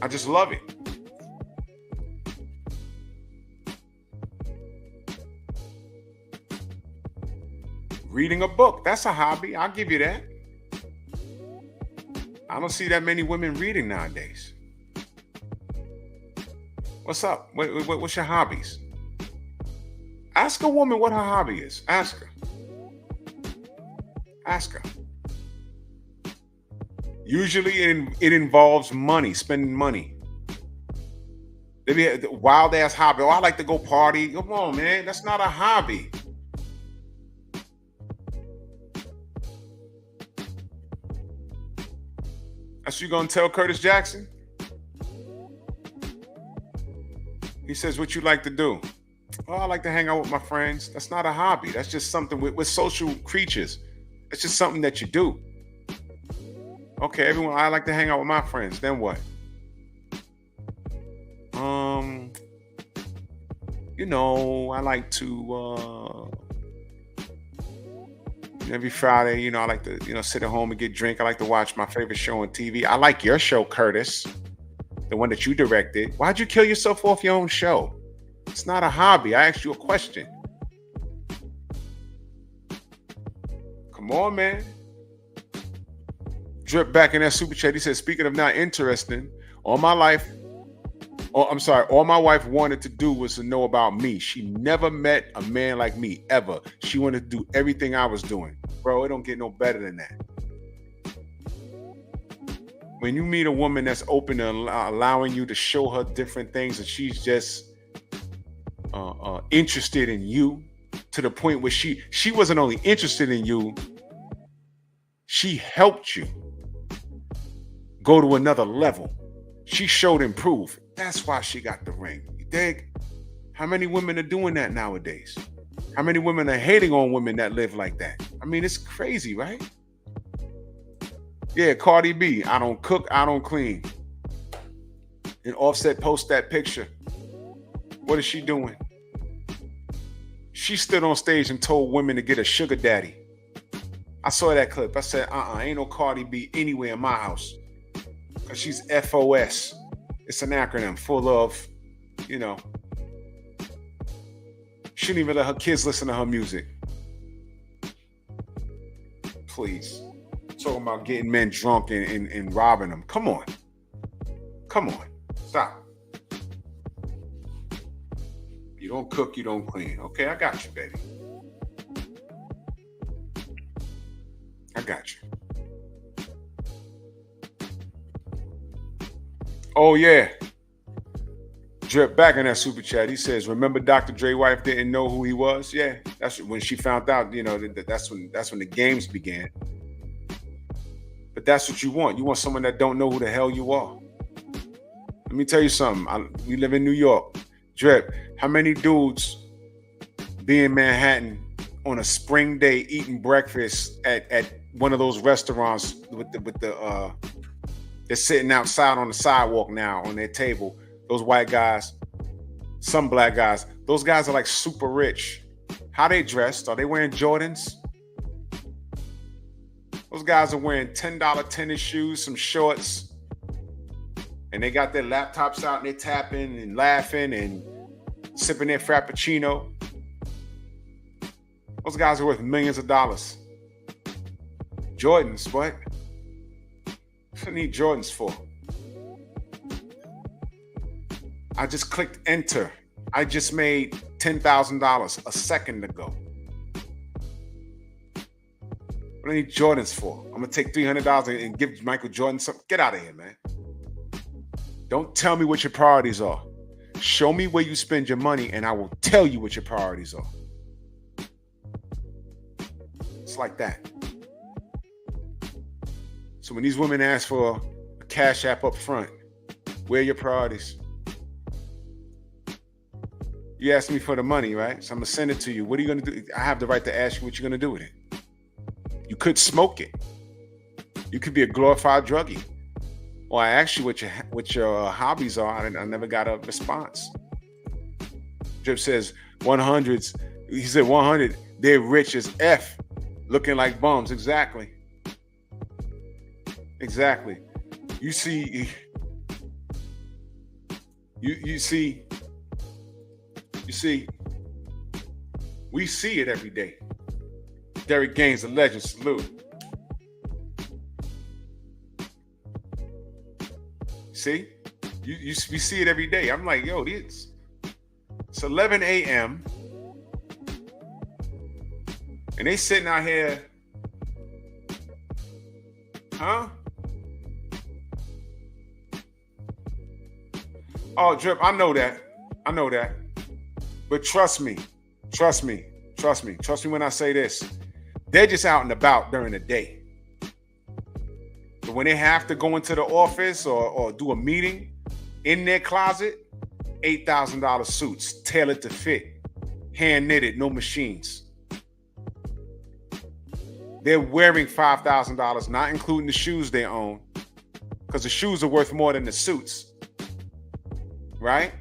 I just love it. Reading a book, that's a hobby. I'll give you that. I don't see that many women reading nowadays. What's up? What's your hobbies? Ask a woman what her hobby is. Ask her. Ask her. Usually it involves money, spending money. They be a wild ass hobby. Oh, I like to go party. Come on, man. That's not a hobby. That's what you gonna tell Curtis Jackson? He says, what you like to do? Oh, I like to hang out with my friends. That's not a hobby. That's just something we're social creatures. It's just something that you do. Okay, everyone, I like to hang out with my friends. Then what? I like to every Friday, I like to, sit at home and get drink. I like to watch my favorite show on TV. I like your show, Curtis, the one that you directed. Why'd you kill yourself off your own show? It's not a hobby. I asked you a question. Come on, man. Drip back in that super chat. He said, speaking of not interesting, all my wife wanted to do was to know about me. She never met a man like me, ever. She wanted to do everything I was doing. Bro, it don't get no better than that. When you meet a woman that's open to allowing you to show her different things, and she's just interested in you to the point where she wasn't only interested in you, she helped you go to another level. She showed and proved. That's why she got the ring. You dig? How many women are doing that nowadays? How many women are hating on women that live like that? I mean, it's crazy, right? Yeah, Cardi B, I don't cook, I don't clean. And Offset posts that picture. What is she doing? She stood on stage and told women to get a sugar daddy. I saw that clip. I said, ain't no Cardi B anywhere in my house. Because she's FOS. It's an acronym full of, shouldn't even let her kids listen to her music. Please. Talking about getting men drunk and robbing them. Come on. Come on. Stop. You don't cook, you don't clean. Okay, I got you, baby. I got you. Oh, yeah. Drip back in that super chat. He says, remember Dr. Dre's wife didn't know who he was? Yeah, that's when she found out, that's when the games began. But that's what you want. You want someone that don't know who the hell you are. Let me tell you something. We live in New York. Drip, how many dudes be in Manhattan on a spring day eating breakfast at one of those restaurants with the they're sitting outside on the sidewalk now on their table. Those white guys, some black guys, those guys are like super rich. How they dressed? Are they wearing Jordans? Those guys are wearing $10 tennis shoes, some shorts, and they got their laptops out and they're tapping and laughing and sipping their Frappuccino. Those guys are worth millions of dollars. Jordans, what? What do I need Jordans for? I just clicked enter. I just made $10,000 a second ago. What do I need Jordans for? I'm going to take $300 and give Michael Jordan something. Get out of here, man. Don't tell me what your priorities are. Show me where you spend your money and I will tell you what your priorities are. It's like that. So when these women ask for a cash app up front, where are your priorities? You asked me for the money, right? So I'm gonna send it to you. What are you gonna do? I have the right to ask you what you're gonna do with it. You could smoke it. You could be a glorified druggie. Or I asked you what your hobbies are, and I never got a response. Drip says 100s. He said 100. They're rich as F, looking like bums. Exactly. Exactly. You see. You see. We see it every day. Derek Gaines, a legend. Salute. See, we see it every day. I'm like, yo, it's 11 a.m. and they sitting out here, huh? Oh, Drip, I know that. But trust me when I say this. They're just out and about during the day. But when they have to go into the office or do a meeting in their closet, $8,000 suits, tailored to fit, hand knitted, no machines. They're wearing $5,000, not including the shoes they own, because the shoes are worth more than the suits, right?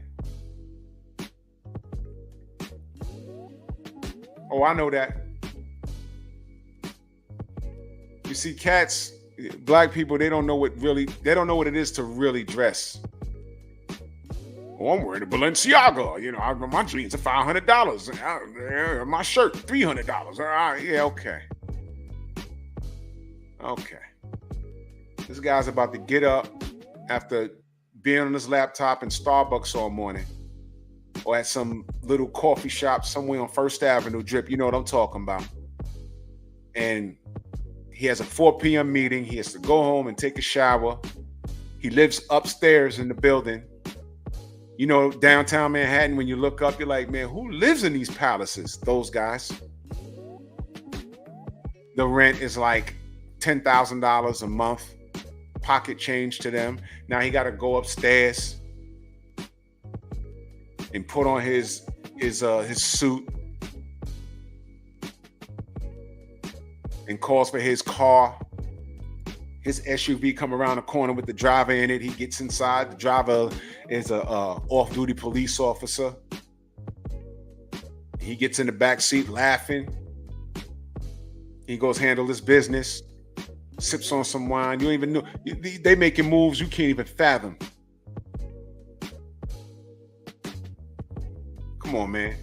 Oh, I know that. You see, cats, black people, they don't know what it is to really dress. Oh, I'm wearing a Balenciaga. You know, my jeans are $500. My shirt, $300. Yeah, okay. Okay. This guy's about to get up after being on his laptop in Starbucks all morning, or at some little coffee shop somewhere on First Avenue. Drip, you know what I'm talking about. And he has a 4 p.m. meeting. He has to go home and take a shower. He lives upstairs in the building. You know, downtown Manhattan, when you look up, you're like, man, who lives in these palaces? Those guys. The rent is like $10,000 a month, pocket change to them. Now he got to go upstairs and put on his suit and calls for his car. His SUV come around the corner with the driver in it. He gets inside. The driver is a off-duty police officer. He gets in the back seat laughing. He goes handle his business. Sips on some wine. You don't even know. They making moves you can't even fathom. Come on, man.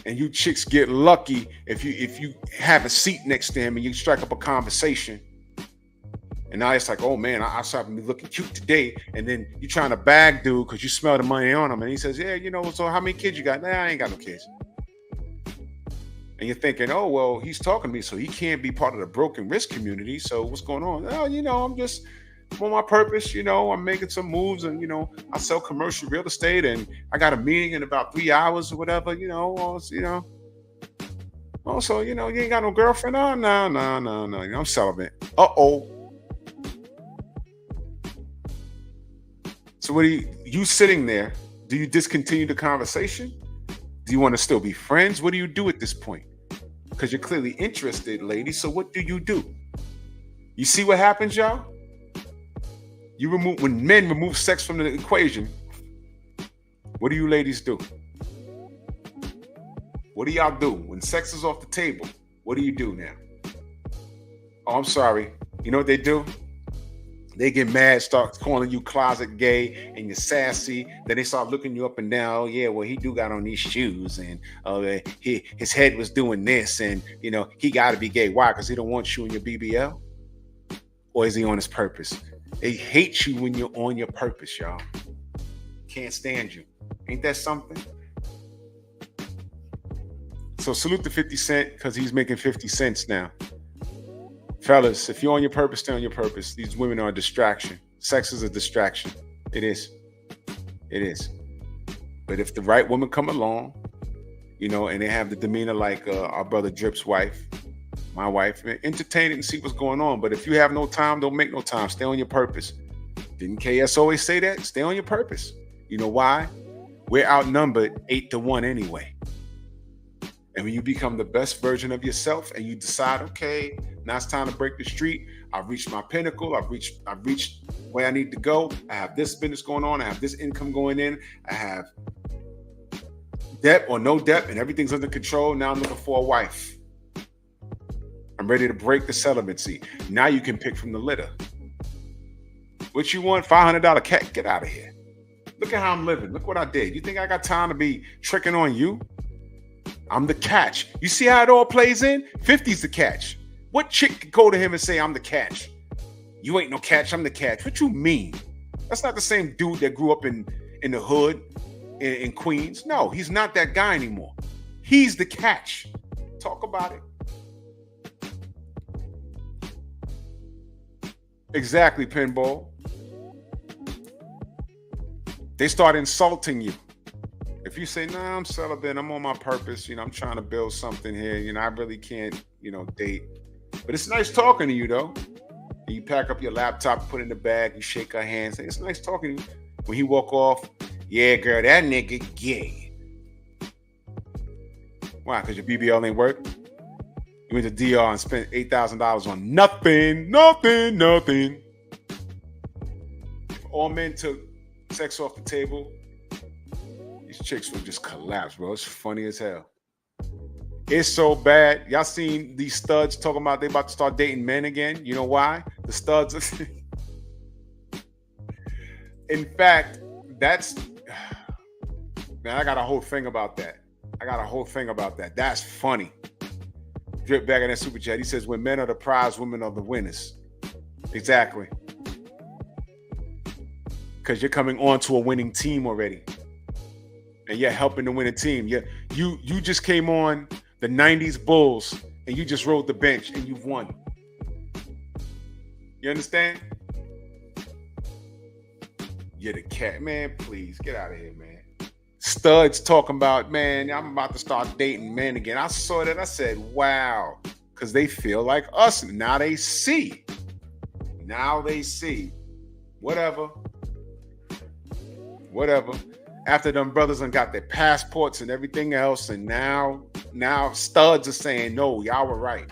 And you chicks get lucky if you have a seat next to him and you strike up a conversation. And now it's like, oh man, I saw him looking cute today. And then you trying to bag dude because you smell the money on him. And he says, yeah, you know, so how many kids you got? Nah, I ain't got no kids. And you're thinking, oh, well, he's talking to me, so he can't be part of the broken risk community. So what's going on? Oh, you know, I'm just for my purpose, you know, I'm making some moves and, you know, I sell commercial real estate and I got a meeting in about 3 hours or whatever, you know, Also, you know, you ain't got no girlfriend? Oh, no, I'm celibate. Uh-oh. So what are you sitting there? Do you discontinue the conversation? Do you want to still be friends? What do you do at this point? Because you're clearly interested, lady. So what do? You see what happens, y'all? When men remove sex from the equation, what do you ladies do? What do y'all do? When sex is off the table, what do you do now? Oh, I'm sorry. You know what they do? They get mad, start calling you closet gay, and you're sassy. Then they start looking you up and down. Oh, yeah, well, he do got on these shoes, and his head was doing this, and, you know, he got to be gay. Why? Because he don't want you in your BBL? Or is he on his purpose? They hate you when you're on your purpose, y'all. Can't stand you. Ain't that something? So salute to 50 Cent, because he's making 50 cents now. Fellas, if you're on your purpose, stay on your purpose. These women are a distraction. Sex is a distraction. It is. But if the right woman come along, you know, and they have the demeanor like our brother Drip's wife, my wife, entertain it and see what's going on. But if you have no time, don't make no time. Stay on your purpose. Didn't KS always say that? Stay on your purpose. You know why? We're outnumbered 8-1 anyway. And when you become the best version of yourself and you decide, okay, now it's time to break the street. I've reached my pinnacle. I've reached where I need to go. I have this business going on. I have this income going in. I have debt or no debt and everything's under control. Now I'm looking for a wife. I'm ready to break the celibacy. Now you can pick from the litter. What you want? $500 cat? Get out of here. Look at how I'm living. Look what I did. You think I got time to be tricking on you? I'm the catch. You see how it all plays in? 50's the catch. What chick could go to him and say, I'm the catch? You ain't no catch, I'm the catch. What you mean? That's not the same dude that grew up in the hood in Queens. No, he's not that guy anymore. He's the catch. Talk about it. Exactly, Pinball. They start insulting you. If you say, nah, I'm celibate, I'm on my purpose, I'm trying to build something here, I really can't, date. But it's nice talking to you, though. And you pack up your laptop, put it in the bag, you shake her hand, say, it's nice talking to you. When he walk off, yeah, girl, that nigga gay. Why? Because your BBL ain't work? You went to DR and spent $8,000 on nothing. If all men took sex off the table, these chicks would just collapse, bro. It's funny as hell. It's so bad. Y'all seen these studs talking about they about to start dating men again? You know why? The studs are... In fact, that's... Man, I got a whole thing about that. That's funny. Drip back in that super chat. He says, when men are the prize, women are the winners. Exactly. Because you're coming on to a winning team already. And you're helping to win a team. You just came on the 90s Bulls and you just rode the bench and you've won. You understand? You're the cat. Man, please get out of here, man. Studs talking about, man, I'm about to start dating men again. I saw that. I said, wow. Because they feel like us. Now they see. Whatever. After them brothers done got their passports and everything else, and now studs are saying, no, y'all were right.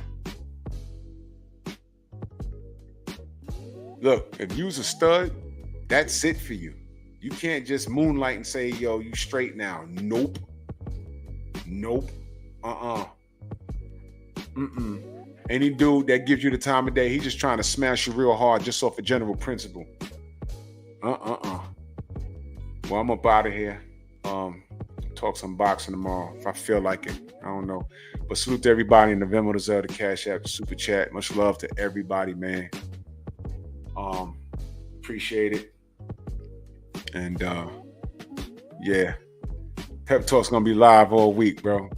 Look, if you's a stud, that's it for you. You can't just moonlight and say, yo, you straight now. Nope. Any dude that gives you the time of day, he's just trying to smash you real hard just off a general principle. Well, I'm up out of here. Talk some boxing tomorrow if I feel like it. I don't know. But salute to everybody in the Venmo, the Zelle, the Cash App, the Super Chat. Much love to everybody, man. Appreciate it. And yeah, Pep Talk's gonna be live all week, bro.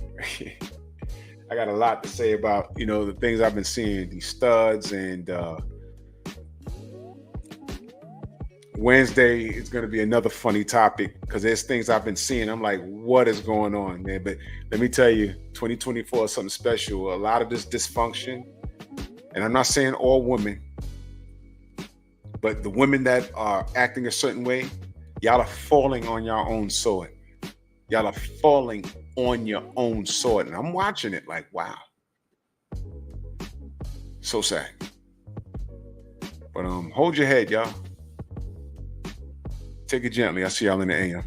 I got a lot to say about, the things I've been seeing, these studs, and Wednesday is going to be another funny topic because there's things I've been seeing. I'm like, what is going on, man? But let me tell you, 2024 is something special. A lot of this dysfunction, and I'm not saying all women, but the women that are acting a certain way, y'all are falling on your own sword. And I'm watching it like, wow. So sad. But hold your head, y'all. Take it gently. I'll see y'all in the AM.